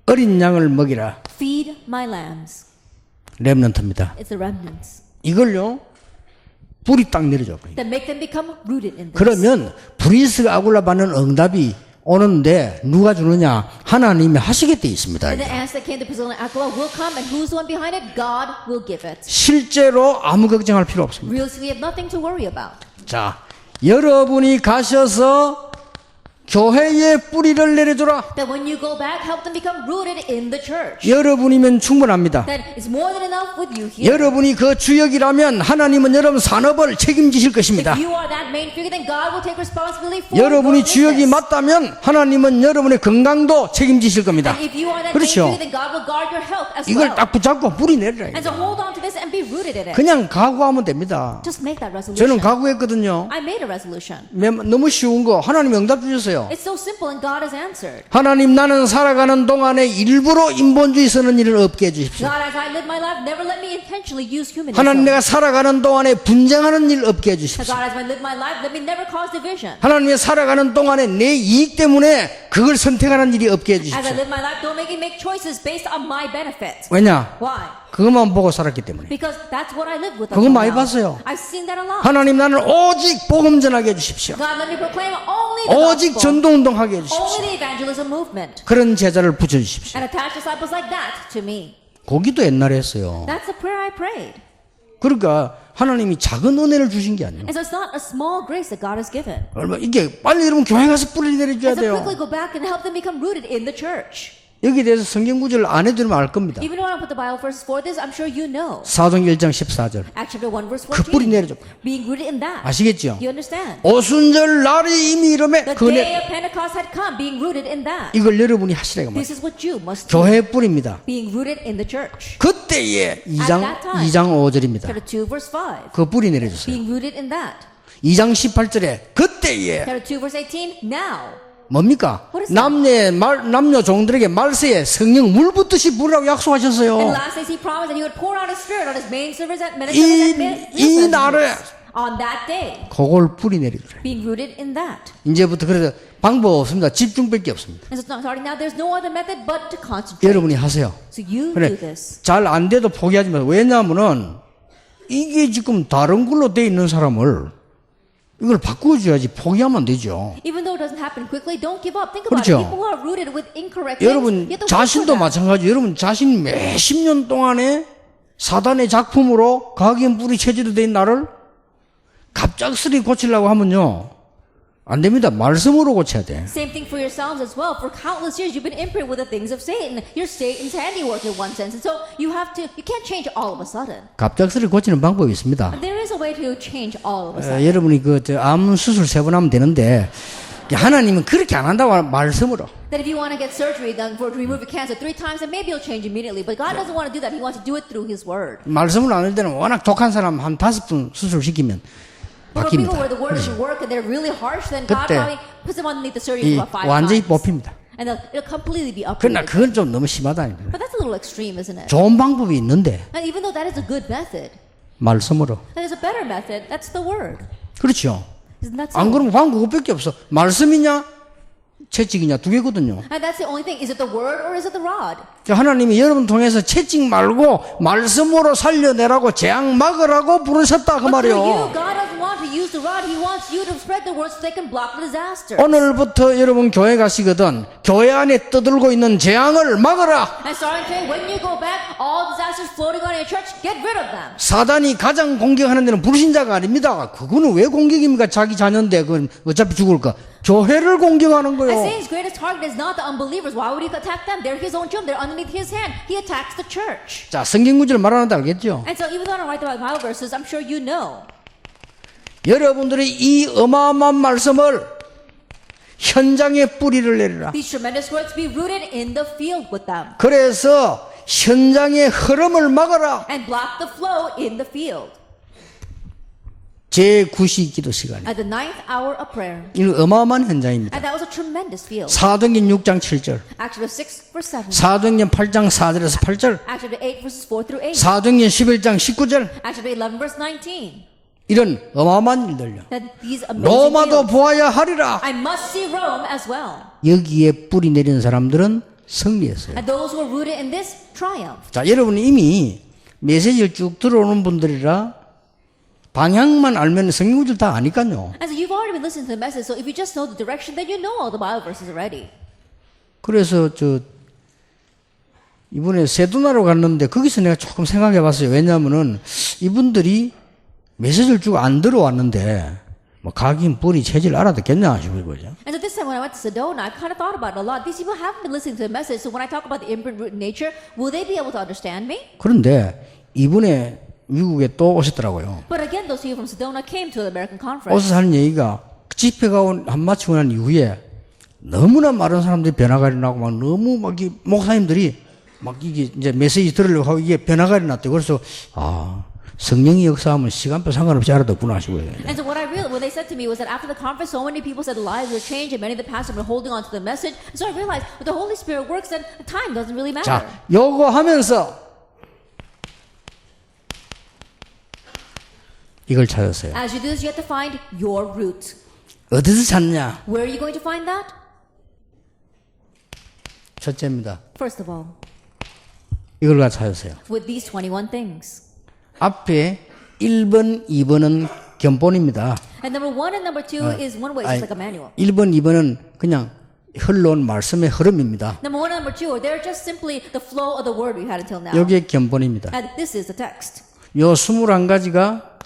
어린 양을 먹이라. Feed my lambs. 렘넌트입니다. It's the remnants. 이걸요. 불이 딱 내려줘. That make them become rooted in this. 그러면 브리스가 아굴라 받는 응답이 오는데 누가 주느냐? 하나님이 하시게 돼 있습니다. And the answer that came to Priscilla and Aquila will come, and who's the one behind it? God will give it. 실제로 아무 걱정할 필요 없습니다. Realistically, we have nothing to worry about. 자, 여러분이 가셔서 교회에 뿌리를 내려줘라. That when you go back, help them become rooted in the church. 여러분이면 충분합니다. That it's more than enough with you here. 여러분이 그 주역이라면 하나님은 여러분 산업을 책임지실 것입니다. If you are that main figure, then God will take responsibility for 여러분이 your 주역이 business. 맞다면 하나님은 여러분의 건강도 책임지실 겁니다. And if you are that 그렇죠. main figure, then God will guard your health as 이걸 well. 딱 붙잡고 뿌리 내리라. And so hold on to this and be rooted in it. 그냥 각오하면 됩니다. Just make that resolution. 저는 각오했거든요. I made a resolution. 너무 쉬운 거 하나님 응답 주셨어요. 왔어요. It's so simple and God has answered. 하나님, 나는 살아가는 동안에 일부러 인본주의 쓰는 일을 없게 해주십시오. God, as I live my life, never let me intentionally use humanism. 하나님, 내가 살아가는 동안에 분쟁하는 일 없게 해주십시오. God, as I live my life, let me never cause division. 하나님, 살아가는 동안에 내 이익 때문에 그걸 선택하는 일이 없게 As I 해주십시오. live my life, don't make me make choices based on my benefit. 왜냐? Why? 그것만 보고 살았기 때문에. Because that's what I live with. 그거 많이 봤어요. I've seen that a lot. 하나님, 나는 오직 복음 전하게 해주십시오. God, let me proclaim only the 오직 gospel. 전도운동하게 해주십시오. Only the evangelism movement. 그런 제자를 붙여주십시오. And attach disciples like that to me. 거기도 옛날에 했어요. That's the prayer I prayed. 그러니까 하나님이 작은 은혜를 주신 게 아니에요. And so it's not a small grace that God has given. 얼마 이게 빨리 여러분 교회 가서 뿌리 내려줘야 And so 돼요. quickly go back and help them become rooted in the church. 여기에 대해서 성경 구절을 안 해드리면 알 겁니다. Even though I don't put the Bible verses for this, I'm sure you know. 사도행전 1장 14절. Acts chapter 1 verse 그 뿌리 14. 내려줘. Being rooted in that. 아시겠죠? You understand? 오순절 날이 이미 이름에 The 그 day 내 of Pentecost had come, being rooted in that. 이걸 여러분이 하시라고 This 말이에요. is what you must do. 교회 뿌리입니다. Being rooted in the church. 그때에 2장 that time. 2장 5절입니다. Chapter 2 verse 5. 그 뿌리 내려주세요. Being rooted in that. 2장 18절에 그때에 Chapter 2 verse 18. Now. 뭡니까? What is that? 남녀 종들에게 말세에 성령 물 붓듯이 부으라고 In 약속하셨어요. last days he promised that he would pour out his spirit on his main servants and 이 날에 on that day. 그걸 뿌리 내리더래. Being rooted in that. 이제부터 그래서 방법 없습니다. 집중밖에 없습니다. And so starting now, there's no other method but to concentrate. 여러분이 하세요. So you do 그래, this. 잘 안 돼도 포기하지 마세요. 왜냐하면은 이게 지금 다른 걸로 돼 있는 사람을 이걸 바꾸어줘야지 포기하면 안 되죠. Even though it doesn't happen quickly, don't give up. Think about 그렇죠. it. People who are rooted with incorrect things, 여러분 you have to work for 자신도 that. 마찬가지. 여러분 자신 몇십 년 동안에 사단의 작품으로 각인 뿌리 체질로 된 나를 갑작스레 고치려고 하면요 안 됩니다. 말씀으로 고쳐야 돼. Same thing for yourselves as well. For countless years, you've been imprinted with the things of Satan. You're Satan's handiwork in one sense. And so you can't change all of a sudden. 갑작스레 고치는 방법이 있습니다. But there is a way to change all of a sudden. 여러분이 암 수술 3번 하면 되는데 하나님은 그렇게 안 한다고 말씀으로. That if you want to get surgery done to remove your cancer 3 times, then maybe you'll change immediately. But God doesn't want to do that. He wants to do it through His Word. 말씀을 안 할 때는 워낙 독한 사람 한 5분 수술시키면 But for people where 바뀝니다. the Word doesn't work and they're really harsh, then God 그때 probably puts them underneath the surgery 이 for about 5 완전히 times. 뽑힙니다. And it'll completely be 그러나 uprooted. 그건 좀 너무 심하다. But that's a little extreme, isn't it? 좋은 방법이 있는데 And even though that is a good method, 말씀으로. there's a better method. That's the Word. 그렇죠. Isn't that so? 안 그러면 방법 그것밖에 없어. 말씀이냐 채찍이냐 두 개거든요. And that's the only thing. Is it the Word or is it the rod? 하나님이 여러분 통해서 채찍 말고 말씀으로 살려내라고 재앙 막으라고 부르셨다 그 But through you, 말이요. God doesn't want to use the rod. He wants you to spread the word so they can block the disaster. 오늘부터 여러분 교회 가시거든 교회 안에 떠들고 있는 재앙을 막으라. And starting today, when you go back, all disasters floating on your church, get rid of them. 사단이 가장 공격하는 데는 불신자가 아닙니다. 그거는 왜 공격입니까? 자기 자녀인데 그건 어차피 죽을까. 교회를 공격하는 And 거예요. Satan's greatest target is not the unbelievers. Why would he attack them? They're his own children. They're underneath his hand. He attacks the church. 자, 성경 구절 말하는데 알겠죠? And so even though I don't write the Bible verses, I'm sure you know. 여러분들이 이 어마어마한 말씀을 현장에 뿌리를 내리라. These tremendous words be rooted in the field with them. 그래서 현장의 흐름을 막아라. And block the flow in the field. 제9시 기도 시간에. At the 9th hour of prayer. 이는 어마어마한 현장입니다. And that was a tremendous field. 사도행전 6장 7절, Acts chapter 6 verse 7. 사도행전 8장 4절에서 8절, Acts chapter 8 verses 4 through 8. 사도행전 11장 19절 Acts chapter 11 verse 19. 이런 어마어마한 일들요. That these amazing 로마도 fields. 보아야 하리라. I must see Rome as well. 여기에 뿌리 내리는 사람들은 승리했어요. And those who are rooted in this triumph. 자, 여러분이 이미 메시지를 쭉 들어오는 분들이라 방향만 알면 성경구절 다 아니까요. And so you've already been listening to the message. So if you just know the direction, then you know all the Bible verses already. 그래서 이번에 세도나로 갔는데 거기서 내가 조금 생각해 봤어요. 왜냐하면은 이분들이 메시지를 쭉 안 들어왔는데 뭐 각인 뿌리 체질 알아듣겠냐 싶은 거죠. And so this time when I went to Sedona, I kind of thought about it a lot. These people haven't been listening to the message. So when I talk about the imprint root nature, will they be able to understand me? 그런데 이번에 미국에 또 오셨더라고요. But again, those people from Sedona came to the American conference. 오서 하는 얘기가 집회가 한 마치고 난 이후에 너무나 많은 사람들이 변화가 일어나고 막 너무 막 목사님들이 막 이게 이제 메시지 들으려고 하고 이게 변화가 일어났대요. 그래서 성령이 역사하면 시간표 상관없이 알아듣구나 하시고요. And so what I realized, what they said to me was that after the conference, so many people said lives were changed, and many of the pastors were holding on to the message. And so I realized with the Holy Spirit works, then time doesn't really matter. 자, 요거 하면서 이걸 찾았어요. As you do this, you have to find your root. 어디서 찾냐? Where are you going to find that? 첫째입니다. First of all, 이걸 가 찾았어요. with these 21 things. 앞에 1번, 2번은 견본입니다. And number 1 and number 2 is one way, it's just like a manual. 1번, 2번은 그냥 흘러온 말씀의 흐름입니다. Number 1 and number 2, they're just simply the flow of the word we've had until now. 여기에 견본입니다. And this is the text. 요 21가지가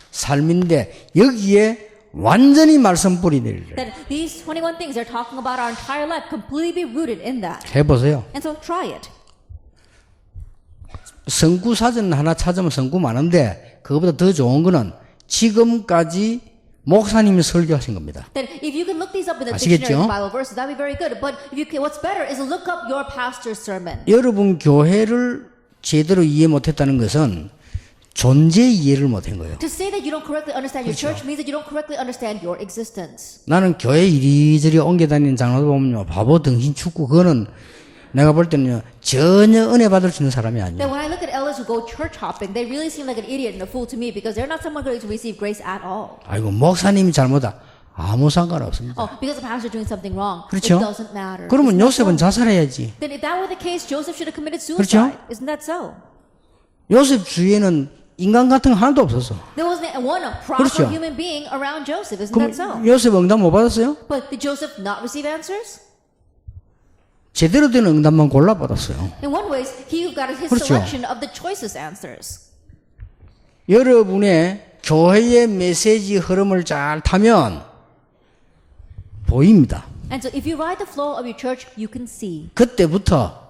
삶인데 여기에 완전히 말씀 뿌리 내리래. That these 21 things are talking about our entire life, completely be rooted in that. 해보세요. And so try it. 성구 사전 하나 찾으면 성구 많은데 그거보다 더 좋은 거는 지금까지 목사님이 설교하신 겁니다. That if you can look these up in the 아시겠죠? dictionary of Bible verses, that'd be very good. But if you can, what's better is to look up your pastor's sermon. 여러분 교회를 제대로 이해 못했다는 것은 존재 이해를 못한 거예요. To say that you don't correctly understand your church means that you don't correctly understand your existence. 나는 교회 이리저리 옮겨 다니는 장로들 보면요, 바보 등신 축구 그거는 내가 볼 때는요 전혀 은혜 받을 수 있는 사람이 아니에요. That when I look at elders who go church hopping, they really seem like an idiot and a fool to me because they're not someone going to receive grace at all. 아이고 목사님이 잘못하 아무 상관없습니다. Oh, because the pastor doing something wrong, 그렇죠? it doesn't matter. 그러면 Isn't that 요셉은 so? 자살해야지. Then if that were the case, Joseph should have committed 그렇죠? suicide. Isn't that so? 요셉 주위에는 인간 같은 거 하나도 없었어. There wasn't one proper 그렇죠. human being around Joseph. Isn't 그럼 that so? 요셉 응답 못 받았어요? But did Joseph not receive answers? 제대로 된 응답만 골라 받았어요. In one way, he got his 그렇죠. selection of the choicest answers. 여러분의 교회의 메시지 흐름을 잘 타면 보입니다. And so if you ride the flow of your church, you can see. 그때부터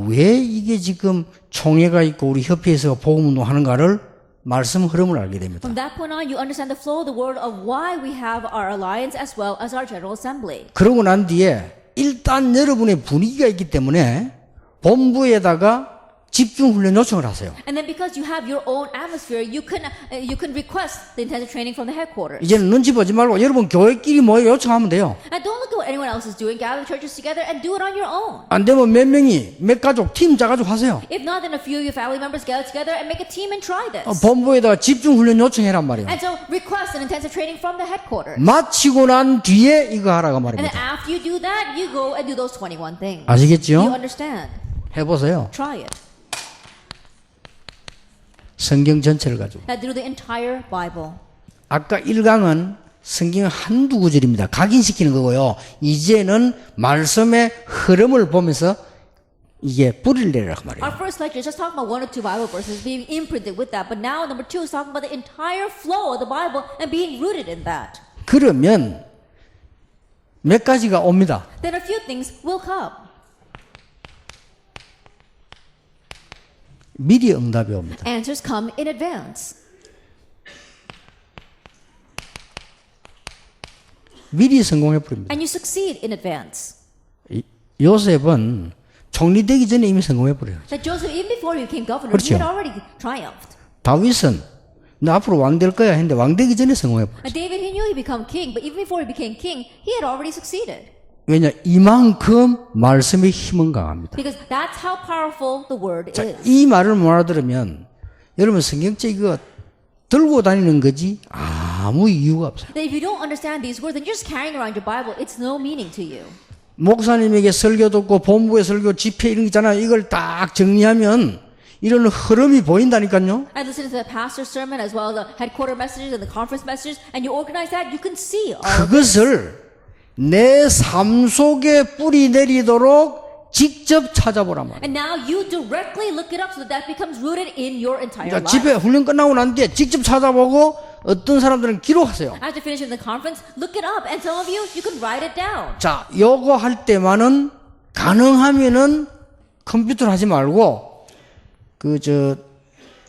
왜 이게 지금 총회가 있고 우리 협회에서 복음운동 하는가를 말씀 흐름을 알게 됩니다. From that point on, you understand the flow of the word of why we have our alliance as well as our general assembly. 그러고 난 뒤에 일단 여러분의 분위기가 있기 때문에 본부에다가 집중 훈련 요청을 하세요. And then because you have your own atmosphere, you can request the intensive training from the headquarters. 이제는 눈치 보지 말고 여러분 교회끼리 모여 요청하면 돼요. And don't look at what anyone else is doing. Gather the churches together and do it on your own. 안 되면 몇 명이 몇 가족 팀 짜가지고 하세요. If not, then a few of your family members gather together and make a team and try this. 본부에다가 집중 훈련 요청해란 말이에요. And so request an intensive training from the headquarters. 마치고 난 뒤에 이거 하라고 And then 말입니다. after you do that, you go and do those 21 things. 아시겠죠? You understand? 해보세요. Try it. 성경 전체를 가지고. Now through the entire Bible. 아까 1강은 성경 한두 구절입니다. 각인시키는 거고요. 이제는 말씀의 흐름을 보면서 이게 뿌리를 내리라고 말이에요. Our first lecture is just talking about 1 or 2 Bible verses being imprinted with that. But now number 2 is talking about the entire flow of the Bible and being rooted in that. 그러면 몇 가지가 옵니다. Then a few things will come. 미리 응답이 옵니다. Answers come in advance. 미리 성공해 버립니다. And you succeed in advance. 요셉은 총리 되기 전에 이미 성공해 버려요. That Joseph, even before he became governor, 그렇죠. he had already triumphed. 다윗은 너 앞으로 왕 될 거야 했는데 왕 되기 전에 성공해 버렸어요. And David, he knew he'd become king, but even before he became king, he had already succeeded. 왜냐 이만큼 말씀의 힘은 강합니다. Because that's how powerful the word 자, is. 이 말을 못 알아들으면 여러분 성경책 이거 들고 다니는 거지 아무 이유가 없어요. That if you don't understand these words, then you're just carrying around your Bible. It's no meaning to you. 목사님에게 설교 듣고 본부의 설교 집회 이런 거 있잖아요. 이걸 딱 정리하면 이런 흐름이 보인다니까요. And listen to the pastor's sermon as well as the headquarter messages and the conference messages, and you organize that, you can see all of this. 그것을 내 삶 속에 뿌리 내리도록 직접 찾아보란 말이에요. And now you directly look it up so that that becomes rooted in your entire 그러니까 life. 집회 훈련 끝나고 난 뒤에 직접 찾아보고 어떤 사람들은 기록하세요. After finishing the conference, look it up, and some of you can write it down. 자, 요거 할 때만은 가능하면은 컴퓨터로 하지 말고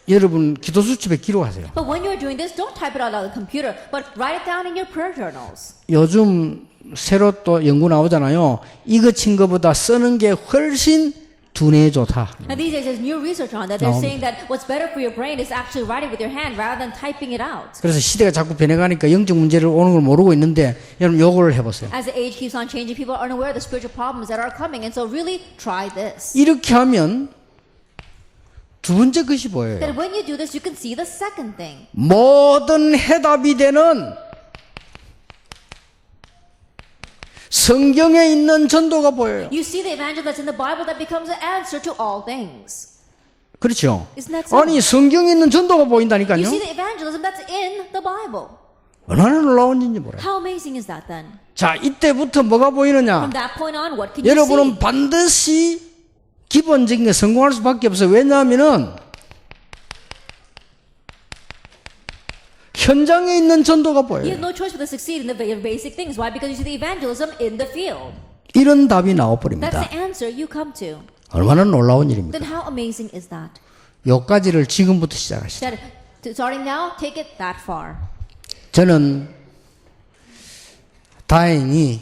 여러분 기도 수첩에 기록하세요. But when you're doing this, don't type it out on the computer, but write it down in your prayer journals. 요즘 새로 또 연구 나오잖아요. 이거 친 거보다 쓰는 게 훨씬 두뇌에 좋다. And these days, there's new research on that. They're saying that what's better for your brain is actually writing with your hand rather than typing it out. 그래서 시대가 자꾸 변해가니까 영적 문제를 오는 걸 모르고 있는데 여러분 요거를 해보세요. As the age keeps on changing, people are unaware of the spiritual problems that are coming. And so really try this. 이렇게 하면 두 번째 것이 보여요. That when you do this, you can see the second thing. 모든 해답이 되는 성경에 있는 전도가 보여요. You see the evangel that's in the Bible that becomes an answer to all things. 그렇죠. Isn't that so? 아니 성경에 있는 전도가 보인다니까요. You see the evangelism that's in the Bible. 얼마나 놀라운 일인지 몰라요. How amazing is that then? 자, 이때부터 뭐가 보이느냐? From that point on, what can you 여러분은 see? 반드시 기본적인 게 성공할 수밖에 없어요. 왜냐하면은 현장에 있는 전도가 You 보여요. have no choice but to succeed in the very basic things. Why? Because you see the evangelism in the field. 이런 답이 That's 나와버립니다. the answer you come to. 얼마나 놀라운 일입니까? Then how amazing is that? 요까지를 지금부터 시작하시죠. That starting now, take it that far. 저는 다행히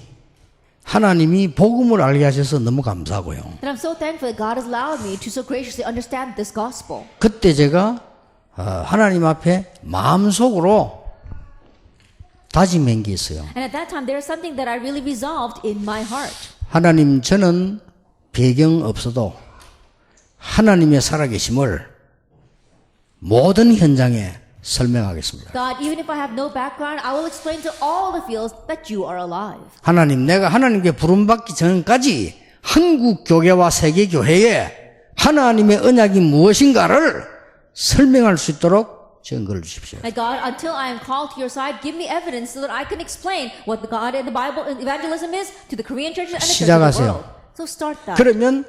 하나님이 복음을 알게 하셔서 너무 감사하고요. And I'm so thankful that God has allowed me to so graciously understand this gospel. 그때 제가 하나님 앞에 마음속으로 다짐한 게 있어요. And at that time, there is something that I really resolved in my heart. 하나님, 저는 배경 없어도 하나님의 살아계심을 모든 현장에 설명하겠습니다. God, even if I have no background, I will explain to all the fields that you are alive. 하나님, 내가 하나님께 부름받기 전까지 한국 교회와 세계 교회에 하나님의 언약이 무엇인가를 설명할 수 있도록 증거를 주십시오. And God, until I am called to your side, give me evidence so that I can explain what the God in the Bible evangelism is to the Korean churches and the churches of the 시작하세요. world. So start that. 그러면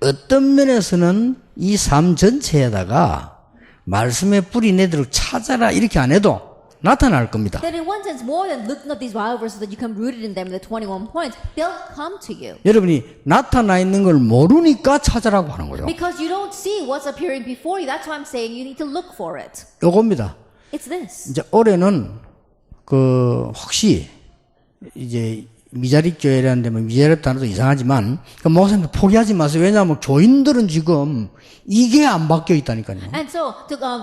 어떤 면에서는 이 삶 전체에다가 말씀의 뿌리 내도록 찾아라 이렇게 안 해도 나타날 겁니다. That in one sense, more than looking at these Bible verses that you come rooted in them, the 21 points, they'll come to you. 여러분이 나타나 있는 걸 모르니까 찾아라고 하는 거죠. Because you don't see what's appearing before you. That's why I'm saying you need to look for it. 요겁니다. It's this. 이제 올해는 혹시 이제 미자립 교회라는 데면 미자립 단어도 이상하지만 목사님 포기하지 마세요. 왜냐하면 교인들은 지금 이게 안 바뀌어 있다니까요. And so,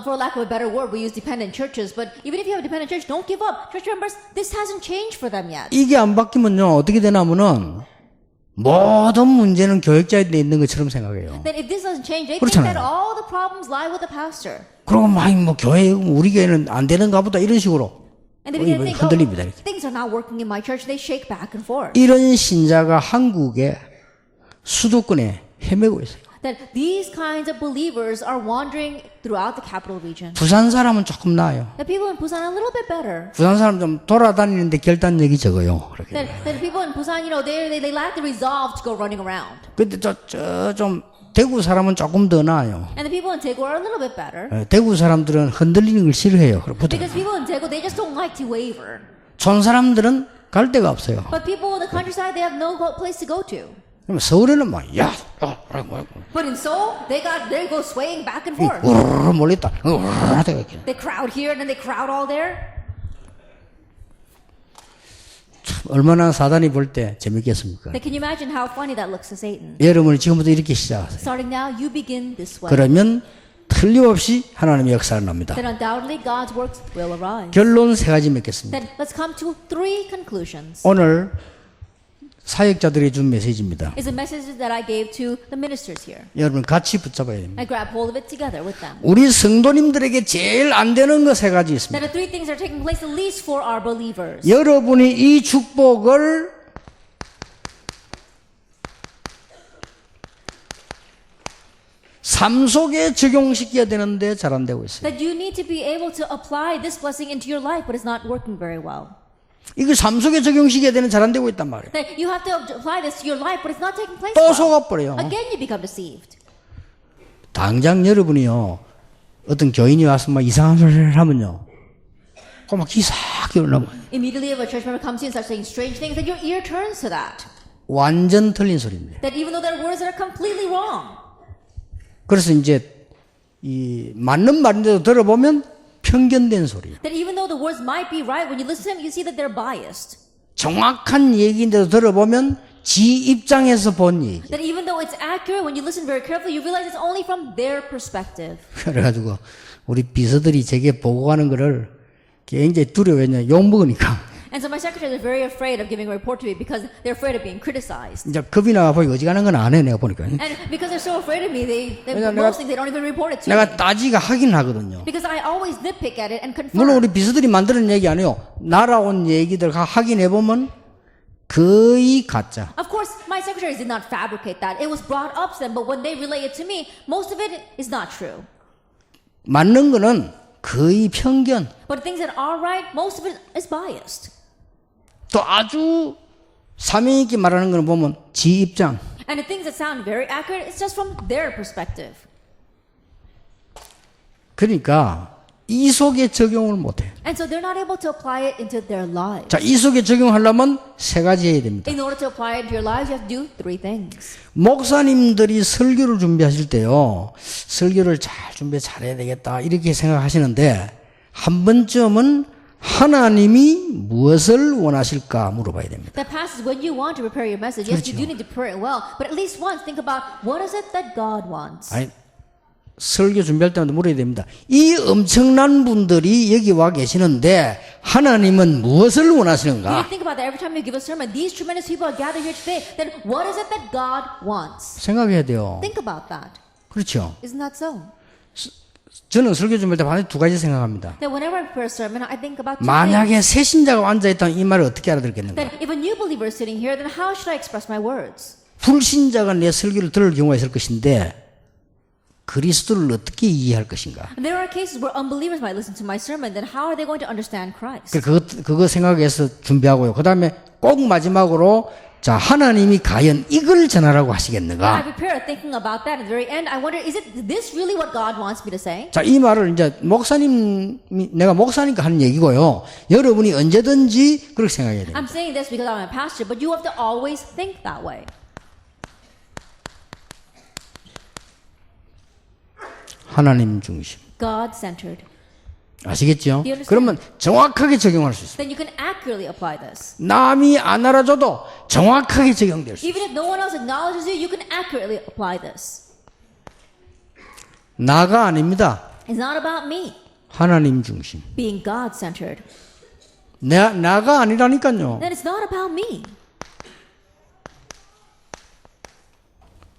for lack of a better word, we use dependent churches. But even if you have a dependent church, don't give up. Church members, this hasn't changed for them yet. 이게 안 바뀌면요 어떻게 되냐면은 모든 문제는 교역자에 있는 것처럼 생각해요. Then if this doesn't change, they think 그렇잖아요. that all the problems lie with the pastor. 그러고 막 뭐 교회 우리 교회는 안 되는가 보다 이런 식으로 And they begin to think, 흔들립니다. 이렇게. things are not working in my church. They shake back and forth. 이런 신자가 한국의 수도권에 헤매고 있어요. That these kinds of believers are wandering throughout the capital region. 부산 사람은 조금 나아요. The people in Busan are a little bit better. 부산 사람 좀 돌아다니는데 결단력이 적어요. 그렇게. That people in Busan, they lack the resolve to go running around. 근데 좀 대구 사람은 조금 더 나아요. And the people in Daegu are a little bit better. 대구 사람들은 흔들리는 걸 싫어해요. Because people in Daegu, they just don't like to waver. 촌 사람들은 갈 데가 없어요. But people in the countryside, they have no place to go to. 그럼 서울에는 막 But in Seoul, they go swaying back and forth. 우르르 몰렸다. They crowd here and then they crowd all there. 얼마나 사단이 볼 때 재밌겠습니까? Then can you imagine how funny that looks to Satan? 여러분이 지금부터 이렇게 시작하세요. Starting now, you begin this way. 그러면 틀림없이 하나님의 역사를 납니다. Then undoubtedly God's works will arise. 결론 세 가지 맺겠습니다. Then let's come to 3 conclusions. 오늘 사역자들이 준 메시지입니다. Is a message that I gave to the ministers here. 여러분 같이 붙잡아야 됩니다. I grab hold of it together with them. 우리 성도님들에게 제일 안 되는 거 세 가지 있습니다. That the 3 things are taking place at least for our believers. 여러분이 이 축복을 삶 속에 적용시켜야 되는데 잘 안 되고 있어요. That you need to be able to apply this blessing into your life, but it's not working very well. 이거 삶 속에 적용시켜야 되는 잘 안 되고 있단 말이에요. That you have to apply this to your life, but it's not taking place 또 well. 속아버려요. Again, you become deceived. 당장 여러분이요 어떤 교인이 와서 막 이상한 소리를 하면요 그막 기사하게 올라가요. Immediately, if a church member comes to you and starts saying strange things, then your ear turns to that. 완전 틀린 소리입니다. That even though there are words that are completely wrong. 그래서 이제 이 맞는 말인데도 들어보면 편견된 소리예요. That even though the words might be right, when you listen to them, you see that they're biased. 정확한 얘기인데도 들어보면 지 입장에서 본 얘기. That even though it's accurate, when you listen very carefully, you realize it's only from their perspective. 그래가지고 우리 비서들이 제게 보고하는 거를 굉장히 두려워했냐. 욕먹으니까. And so my secretaries are very afraid of giving a report to me because they're afraid of being criticized. 이제 겁이 나고 어지간한 건 안 해, 내가 보니까. And because they're so afraid of me, 왜냐면 most things they don't even report it to 내가 me. 따지가 하긴 하거든요. Because I always nitpick at it and 물론 confirm. 우리 비서들이 만드는 얘기 아니에요. 날아온 얘기들 확인해보면 거의 가짜. Of course, my secretaries did not fabricate that. It was brought up to them, but when they relay it to me, most of it is not true. 맞는 거는 거의 편견. But things that are right, most of it is biased. 또 아주 사명 있게 말하는 거는 보면 지 입장. And the things that sound very accurate, it's just from their perspective. 그러니까 이 속에 적용을 못해. And so they're not able to apply it into their lives. 자, 이 속에 적용하려면 세 가지 해야 됩니다. In order to apply it into your lives, you have to do three things. 목사님들이 설교를 준비하실 때요, 설교를 잘 준비 잘해야 되겠다 이렇게 생각하시는데 한 번쯤은 하나님이 무엇을 원하실까 물어봐야 됩니다. That passes when you want to prepare your message. Yes, you do need to prepare it well, but at least once think about what is it that God wants. 아니, 설교 준비할 때마다 물어야 됩니다. 이 엄청난 분들이 여기 와 계시는데 하나님은 무엇을 You 원하시는가? need to think about that every time you give a sermon. These tremendous people are gathered here today. Then what is it that God wants? 생각해야 돼요. Think about that. 그렇죠. Isn't that so? 저는 설교 준비할 때 반드시 두 가지 생각합니다. That whenever I prepare a sermon, I think about two things. 만약에 새신자가 앉아있다면 이 말을 어떻게 알아듣겠는가? Then if a new believer is sitting here, then how should I express my words? 불신자가 내 설교를 들을 경우가 있을 것인데 그리스도를 어떻게 이해할 것인가? And there are cases where unbelievers might listen to my sermon. Then how are they going to understand Christ? 그거 생각해서 준비하고요. 그 다음에 꼭 마지막으로 자, 하나님이 과연 이걸 전하라고 I 하시겠는가? prepare thinking about that at the very end. I wonder, is this really what God wants me to say? 자, 이 말을 이제 내가 목사니까 하는 얘기고요. 여러분이 언제든지 그렇게 생각해야 돼요. I'm saying this because I'm a pastor, but you have to always think that way. 하나님 중심. God-centered. 아시겠죠? Do you understand? 그러면 정확하게 적용할 수 있어요. Then you can accurately apply this. 남이 안 알아줘도 정확하게 적용될 수 있어요. Even if no one else acknowledges you, you can accurately apply this. 나가 아닙니다. It's not about me 하나님 중심. being God-centered. 나가 아니라니까요. Then it's not about me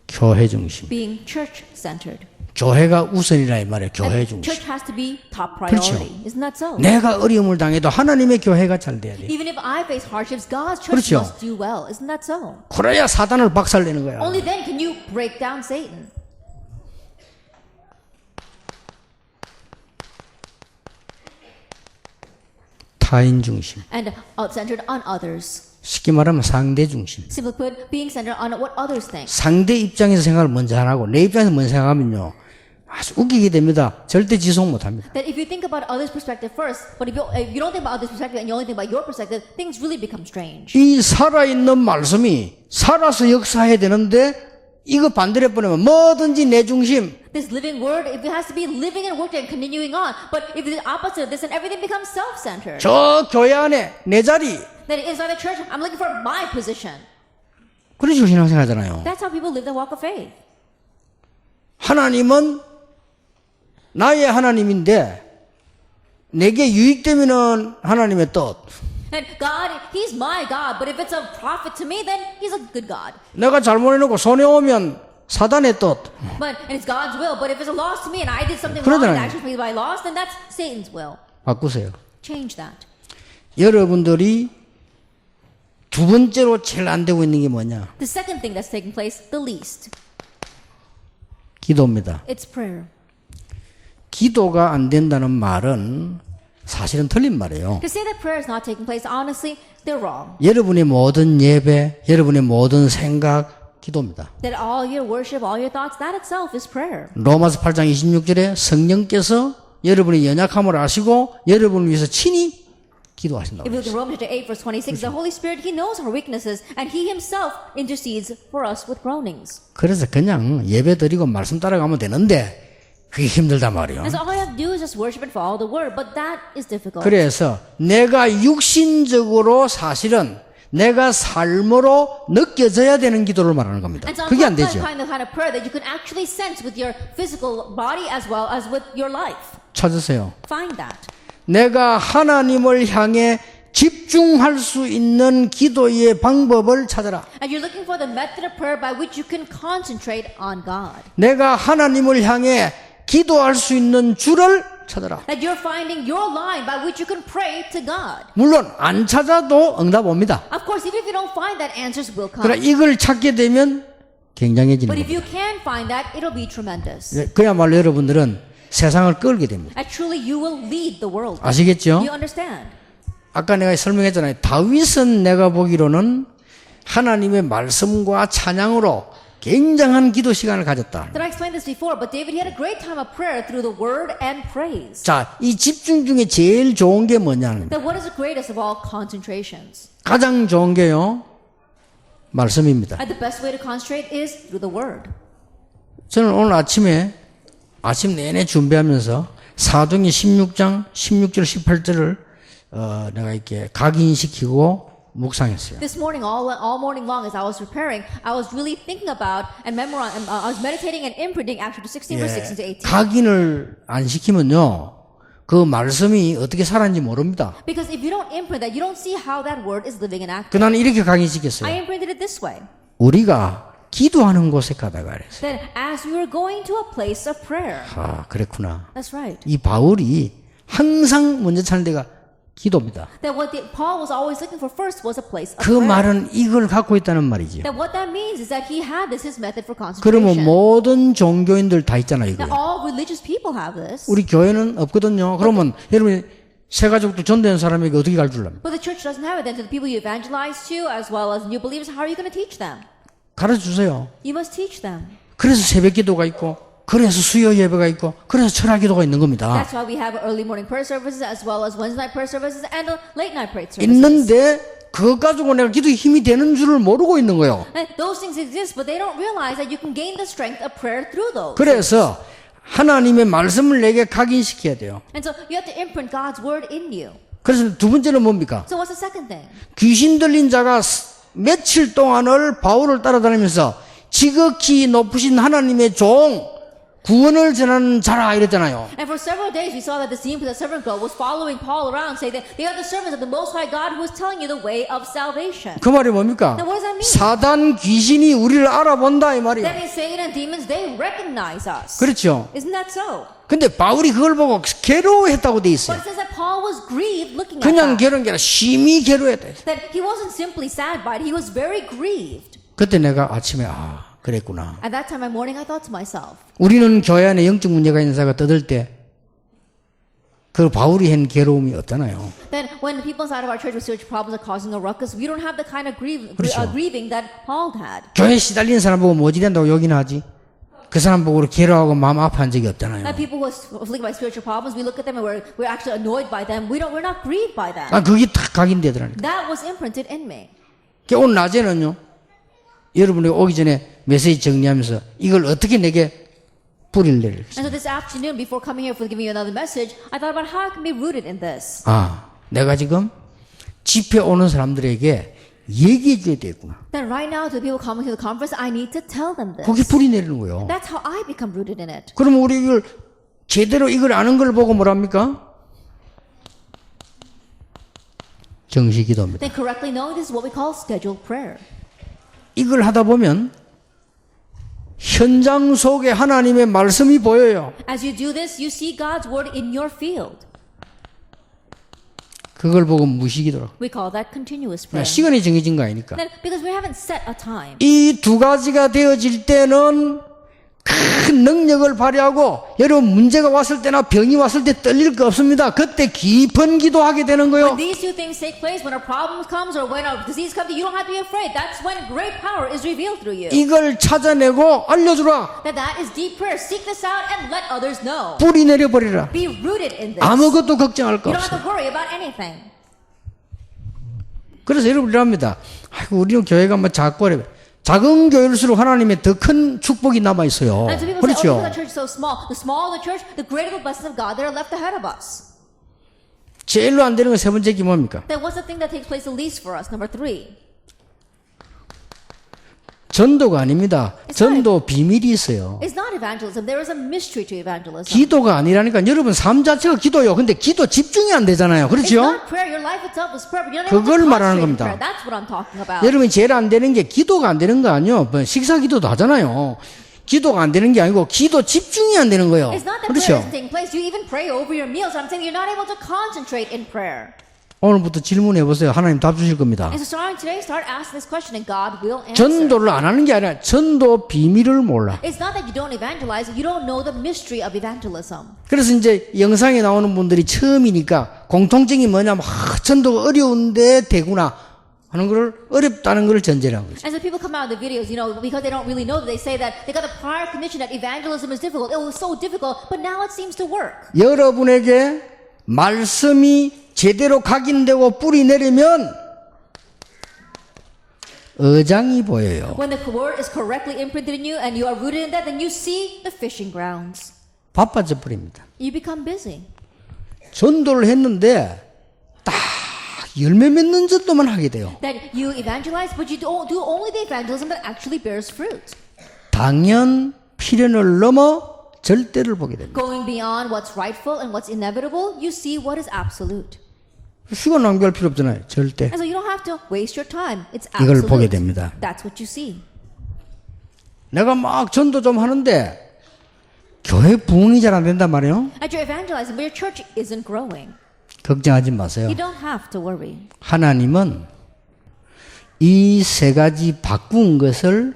교회 중심. being church-centered. 교회가 우선이라 이 말이에요. 교회 And 중심. church has to be top 그렇죠. priority. Isn't that so? 내가 어려움을 당해도 하나님의 교회가 잘 돼야 돼요. Even if I face hardships, God's church 그렇죠. must do well. Isn't that so? 그래야 사단을 박살내는 거야. Only then can you break down Satan. 타인 중심. And centered on others. 쉽게 말하면 상대 중심. Simply put, being centered on what others think. 상대 입장에서 생각을 먼저 안 하고 내 입장에서 먼저 생각하면요. 아주 웃기게 됩니다. 절대 지속 못합니다. That if you think about others' perspective first, but if you don't think about others' perspective and you only think about your perspective, things really become strange. 이 살아있는 말씀이 살아서 역사해야 되는데 이거 반대로 해버리면 뭐든지 내 중심. This living word, if it has to be living and working and continuing on, but if it's the opposite of this, then everything becomes self-centered. 저 교회 안에 내 자리. Then inside the church, I'm looking for my position. 그런 식으로 신앙생활하잖아요. That's how people live the walk of faith. 하나님은 나의 하나님인데 내게 유익되면은 하나님의 뜻. And God, He's my God, but if it's a profit to me, then He's a good God. 내가 잘못해놓고 손해 오면 사단의 뜻. But and it's God's will. But if it's a loss to me and I did something wrong 그러잖아요. and actually made my loss, then that's Satan's will. 바꾸세요. Change that. 여러분들이 두 번째로 제일 안 되고 있는 게 뭐냐? The second thing that's taking place, the least, 기도입니다. it's prayer. 기도가 안 된다는 말은 사실은 틀린 말이에요. To say that prayer is not taking place, honestly, they're wrong. 여러분의 모든 예배, 여러분의 모든 생각, 기도입니다. That all your worship, all your thoughts, that itself is prayer. 로마서 8장 26절에 성령께서 여러분의 연약함을 아시고 여러분을 위해서 친히 기도하신다고 If you look 했어요. at Romans chapter 8, verse 26, the Holy Spirit, He knows our weaknesses, and He Himself intercedes for us with groanings. 그래서 그냥 예배 드리고 말씀 따라가면 되는데 그게 힘들단 말이에요. And so all you have to do is just worship and follow the word, but that is difficult. 그래서 내가 육신적으로 사실은 내가 삶으로 느껴져야 되는 기도를 말하는 겁니다. And so 그게 안 I'm 되죠. kind of prayer that you can actually sense with your physical body as well as with your life. 찾으세요. Find that. 내가 하나님을 향해 집중할 수 있는 기도의 방법을 찾아라. And you're looking for the method of prayer by which you can concentrate on God. 내가 하나님을 향해 기도할 수 있는 줄을 찾아라. That you're finding your line by which you can pray to God. 물론 안 찾아도 응답 옵니다. Of course, even if you don't find that, answers will come. 그러나 이걸 찾게 되면 굉장해지는 But if 겁니다. you can find that, it'll be tremendous. 그야말로 여러분들은 세상을 끌게 됩니다. And truly, you will lead the world. 아시겠죠? You understand? 아까 내가 설명했잖아요. 다윗은 내가 보기로는 하나님의 말씀과 찬양으로 굉장한 기도 시간을 가졌다. That I explained this before, but David, he had a great time of prayer through the word and praise. 자, 이 집중 중에 제일 좋은 게 뭐냐는 That what is the greatest of all concentrations? 가장 좋은 게요. 말씀입니다. And the best way to concentrate is through the word. 저는 오늘 아침 내내 준비하면서 사도행전 16장 16절 18절을 내가 이렇게 각인시키고 묵상했어요. This morning, all morning long, as I was preparing, I was really thinking about and memorizing. I was meditating and imprinting actually to 16 verse 16 to 18. 각인을 안 시키면요. 그 말씀이 어떻게 살았는지 모릅니다. Because if you don't imprint that, you don't see how that word is living and active. 그 나는 이렇게 I 각인시켰어요. imprinted it this way. 우리가 기도하는 곳에 가다가 그랬어요. That as we were going to a place of prayer. 아, 그랬구나. That's right. 이 바울이 항상 먼저 찾는 데가 기도입니다. That what Paul was always looking for first was a place of 그 prayer. 말은 이걸 갖고 있다는 말이죠. That what that means is that he had this his method for 그러면 concentration. 모든 종교인들 다 있잖아요, 이거. That all religious people have this. 우리 교회는 없거든요. 그러면 여러분 새 가족도 전도한 사람에게 어떻게 가르치려면? But the church doesn't have it. Then to the people you evangelize to, as well as new believers, how are you going to teach them? 가르쳐 주세요. You must teach them. 그래서 새벽 기도가 있고, 그래서 수요 예배가 있고, 그래서 철학 기도가 있는 겁니다. That's why we have early morning prayer services, as well as Wednesday night prayer services, and late night prayer services. 있는데 그것 가지고 내가 기도에 힘이 되는 줄을 모르고 있는 거예요. And those things exist, but they don't realize that you can gain the strength of prayer through those. 그래서 하나님의 말씀을 내게 각인시켜야 돼요. And so you have to imprint God's word in you. 그래서 두 번째는 뭡니까? So what's the second thing? 귀신 들린 자가 며칠 동안을 바울을 따라다니면서 지극히 높으신 하나님의 종 구원을 전하는 자라 이랬잖아요. And for several days we saw that the demon-possessed servant girl was following Paul around, saying that they are the servants of the Most High God who is telling you the way of salvation. 그 말이 뭡니까? Now what does that mean? 사단 귀신이 우리를 알아본다 이 That 말이에요. means Satan and demons, they recognize us. 그렇죠. Isn't that so? 근데 바울이 그걸 보고 괴로워했다고 돼 있어요. But it says that Paul was grieved looking at 그냥 that. 괴로운 게 아니라 심히 괴로워했다. That he wasn't simply sad by it, he was very grieved. 그때 내가 아침에 그랬구나. At that time in morning, I thought to myself, 우리는 교회 안에 영적 문제가 있는 사람가 떠들 때 그 바울이 한 괴로움이 없잖아요. that when the people inside of our church with spiritual problems are causing a ruckus, we don't have the kind of 그렇죠. grieving that Paul had. 교회 시달리는 사람 보고 모질한다고 욕이나 하지. 그 사람 보고 우리 괴로워하고 마음 아파한 적이 없잖아요. That people who are afflicted by spiritual problems, we look at them and we're actually annoyed by them. We're not grieved by them. 그게 탁 각인되더라니까. That was imprinted in me. 오늘 낮에는요. 여러분이 오기 전에 메시지 정리하면서 이걸 어떻게 내게 뿌리를 내릴 수. And so this afternoon, before coming here for giving you another message, I thought about how I can be rooted in this. 내가 지금 집회 오는 사람들에게 얘기해 줘야 되겠구나. That right now, to the people coming to the conference, I need to tell them this. 거기 뿌리 내리는 거예요. That's how I become rooted in it. 그러면 우리 이걸 제대로 이걸 아는 걸 보고 뭐랍니까? 정시 기도입니다. Then correctly knowing this is what we call scheduled prayer. 이걸 하다 보면 현장 속에 하나님의 말씀이 보여요. As you do this, you see God's word in your field. 그걸 보고 무시기도라고. We call that continuous prayer. 시간이 정해진 거 아니니까. Then, because we haven't set a time. 이 두 가지가 되어질 때는 큰 능력을 발휘하고 여러분 문제가 왔을 때나 병이 왔을 때 떨릴 거 없습니다. 그때 깊은 기도하게 되는 거예요. When these two things take place, when a problem comes or when a disease comes, you don't have to be afraid. That's when great power is revealed through you. 이걸 찾아내고 알려주라. That is deep prayer. Seek this out and let others know. 뿌리 내려버리라. Be rooted in this. 아무것도 걱정할 거 You don't have 없어요. to worry about anything. 그래서 여러분이 합니다. 우리는 교회가 뭐 작은 교회일수록 하나님의 더 큰 축복이 남아 있어요. And so people say, 그렇죠. the church is so small. The smaller the church, the greater the blessings of God that are left ahead of us. 제일로 안 되는 건 세 번째 게 뭡니까? Then what's the thing that takes place the least for us? Number 3. 전도가 아닙니다. 전도 비밀이 있어요. It's not evangelism. There is a mystery to evangelism. 기도가 아니라니까 여러분 삶 자체가 기도요. 근데 기도 집중이 안 되잖아요. It's 그렇죠? not prayer. Your life itself is prayer. But you're not able 그걸 to 말하는 concentrate in 겁니다. prayer. That's what I'm talking about. 여러분이 제일 안 되는 게 기도가 안 되는 거 아니에요. 뭐 식사 기도도 하잖아요. 기도가 안 되는 게 아니고 기도 집중이 안 되는 거예요. It's not that prayer 그렇죠? isn't taking place. You even pray over your meals. I'm saying you're not able to concentrate in prayer. 오늘부터 질문해 보세요. 하나님 답 주실 겁니다. And so starting today, start asking this question and God will answer. 전도를 안 하는 게 아니라 전도 비밀을 몰라. It's not that you don't evangelize. You don't know the mystery of evangelism. 그래서 이제 영상에 나오는 분들이 처음이니까 공통점이 뭐냐면 전도가 어려운데 되구나 하는 걸 어렵다는 걸 전제로 한 거죠. And so people come out of the videos, because they don't really know that they say that they got a prior conviction that evangelism is difficult. It was so difficult, but now it seems to work. 여러분에게 말씀이 제대로 각인되고 뿌리 내리면 어장이 보여요. When the word is correctly imprinted in you and you are rooted in that, then you see the fishing grounds. 바빠져 버립니다. You become busy. 전도를 했는데 딱 열매 맺는 전도만 하게 돼요. That you evangelize, but you don't do only the evangelism that actually bears fruit. 당연 필연을 넘어 절대를 보게 됩니다. Going beyond what's rightful and what's inevitable, you see what is absolute. 시간 낭비할 필요 없잖아요. 절대. And so you don't have to waste your time. It's 이걸 보게 absolute. 됩니다. That's what you see. 내가 막 전도 좀 하는데 교회 부흥이 잘 안 된단 말이에요. And you're evangelizing, but your church isn't growing. 걱정하지 마세요. You don't have to worry. 하나님은 이 세 가지 바꾼 것을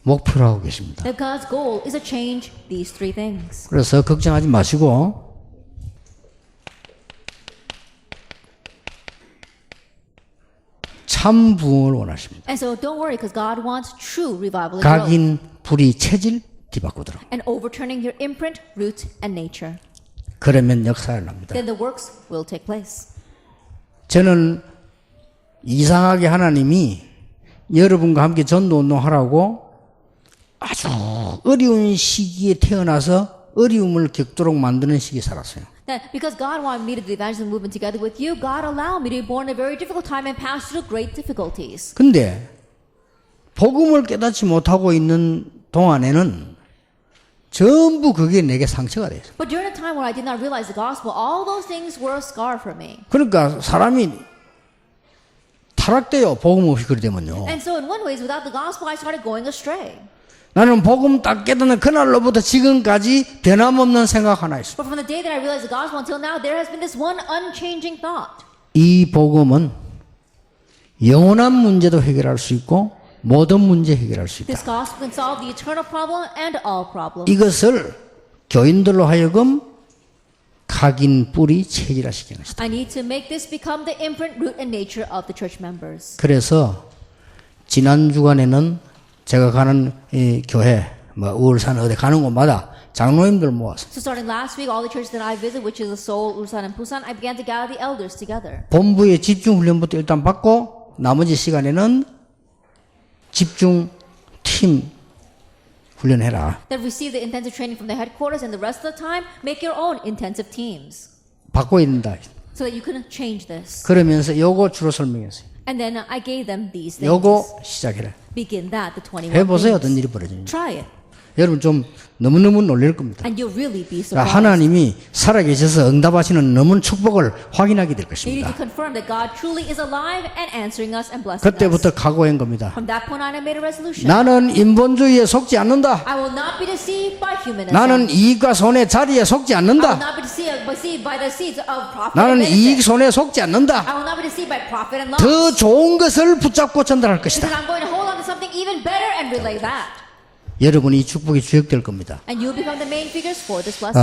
목표로 하고 계십니다. That God's goal is to change these 3 things. 그래서 걱정하지 마시고 참 부흥을 원하십니다. And so don't worry, because God wants true revival and growth. 각인, 불이, 체질 뒤바꾸도록. And overturning your imprint, root, and nature. 그러면 역사를 납니다. Then the works will take place. 저는 이상하게 하나님이 여러분과 함께 전도운동하라고 아주 어려운 시기에 태어나서 어려움을 겪도록 만드는 시기에 살았어요. That because God wanted me to do the evangelism movement together with you, God allowed me to be born in a very difficult time and pass through great difficulties. 근데 복음을 깨닫지 못하고 있는 동안에는 전부 그게 내게 상처가 돼요. But during a time where I did not realize the gospel, all those things were a scar for me. 그러니까 사람이 타락돼요. 복음 없이 그리 되면요. And so in one ways, without the gospel, I started going astray. 나는 복음 딱 깨닫는 그날로부터 지금까지 변함없는 생각 하나 있어요. But from the day that I realized the gospel until now, there has been this one unchanging thought. 이 복음은 영원한 문제도 해결할 수 있고 모든 문제 해결할 수 This 있다. gospel can solve the eternal problem and all problems. 이것을 교인들로 하여금 각인 뿌리 체질화시키는 것이다. I need to make this become the imprint, root, and nature of the church members. 그래서 지난 주간에는 제가 가는 이 교회, 울산 어디 가는 곳마다 장로님들 모아서 So starting last week, all the churches that I visit, which is the Seoul, Ulsan, and Busan, I began to gather the elders together. 본부의 집중 훈련부터 일단 받고 나머지 시간에는 집중 팀 훈련해라. That receive the intensive training from the headquarters, and the rest of the time, make your own intensive teams, 바꿔야 된다. so that you can change this. 그러면서 요거 주로 설명했어요. And then I gave them these things. 요거 시작해라. Begin that, the 21 해보세요. things. 어떤 일이 벌어지는지. Try it, 여러분 좀 너무너무 놀랄 겁니다. and you'll really be 그러니까 surprised. 하나님이 살아계셔서 응답하시는 넘은 축복을 확인하게 될 You need to 것입니다. confirm that God truly is alive and answering us and blessing us. 그때부터 각오한 겁니다. From that point on, I made a resolution. 나는 인본주의에 속지 않는다. I will not be deceived by humanism. 나는 이익과 손해 자리에 속지 I will 않는다. not be deceived by the seeds of profit and 나는 이익 benefit. 손해 속지 않는다. I will not be deceived by profit and loss. 더 좋은 것을 붙잡고 전달할 Because 것이다. I'm going to hold on to something even better and relay that. 여러분이 이 축복이 주역될 겁니다. And you'll become the main figures for this blessing.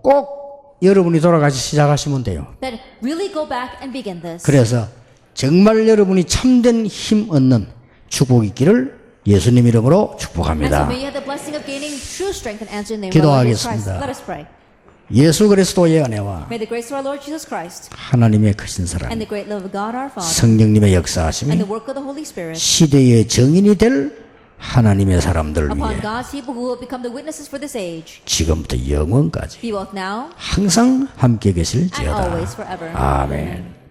꼭 여러분이 돌아가시 시작하시면 돼요. Then really go back and begin this. 그래서 정말 여러분이 참된 힘 얻는 축복이 있기를 예수님 이름으로 And so 축복합니다. may you have the blessing of gaining true strength and answer in the name of our Lord Jesus Christ. 기도하겠습니다. Let us pray. 예수 그리스도의 은혜와 May the grace of our Lord Jesus Christ 하나님의 크신 사랑, and the great love of God our Father 성령님의 and 역사하심이 the work of the Holy Spirit 시대의 정인이 될 하나님의 사람들 upon 위해 God's people who will become the witnesses for this age, 지금부터 영원까지 be both now 항상 함께 and 계실지어다. always forever. 아멘.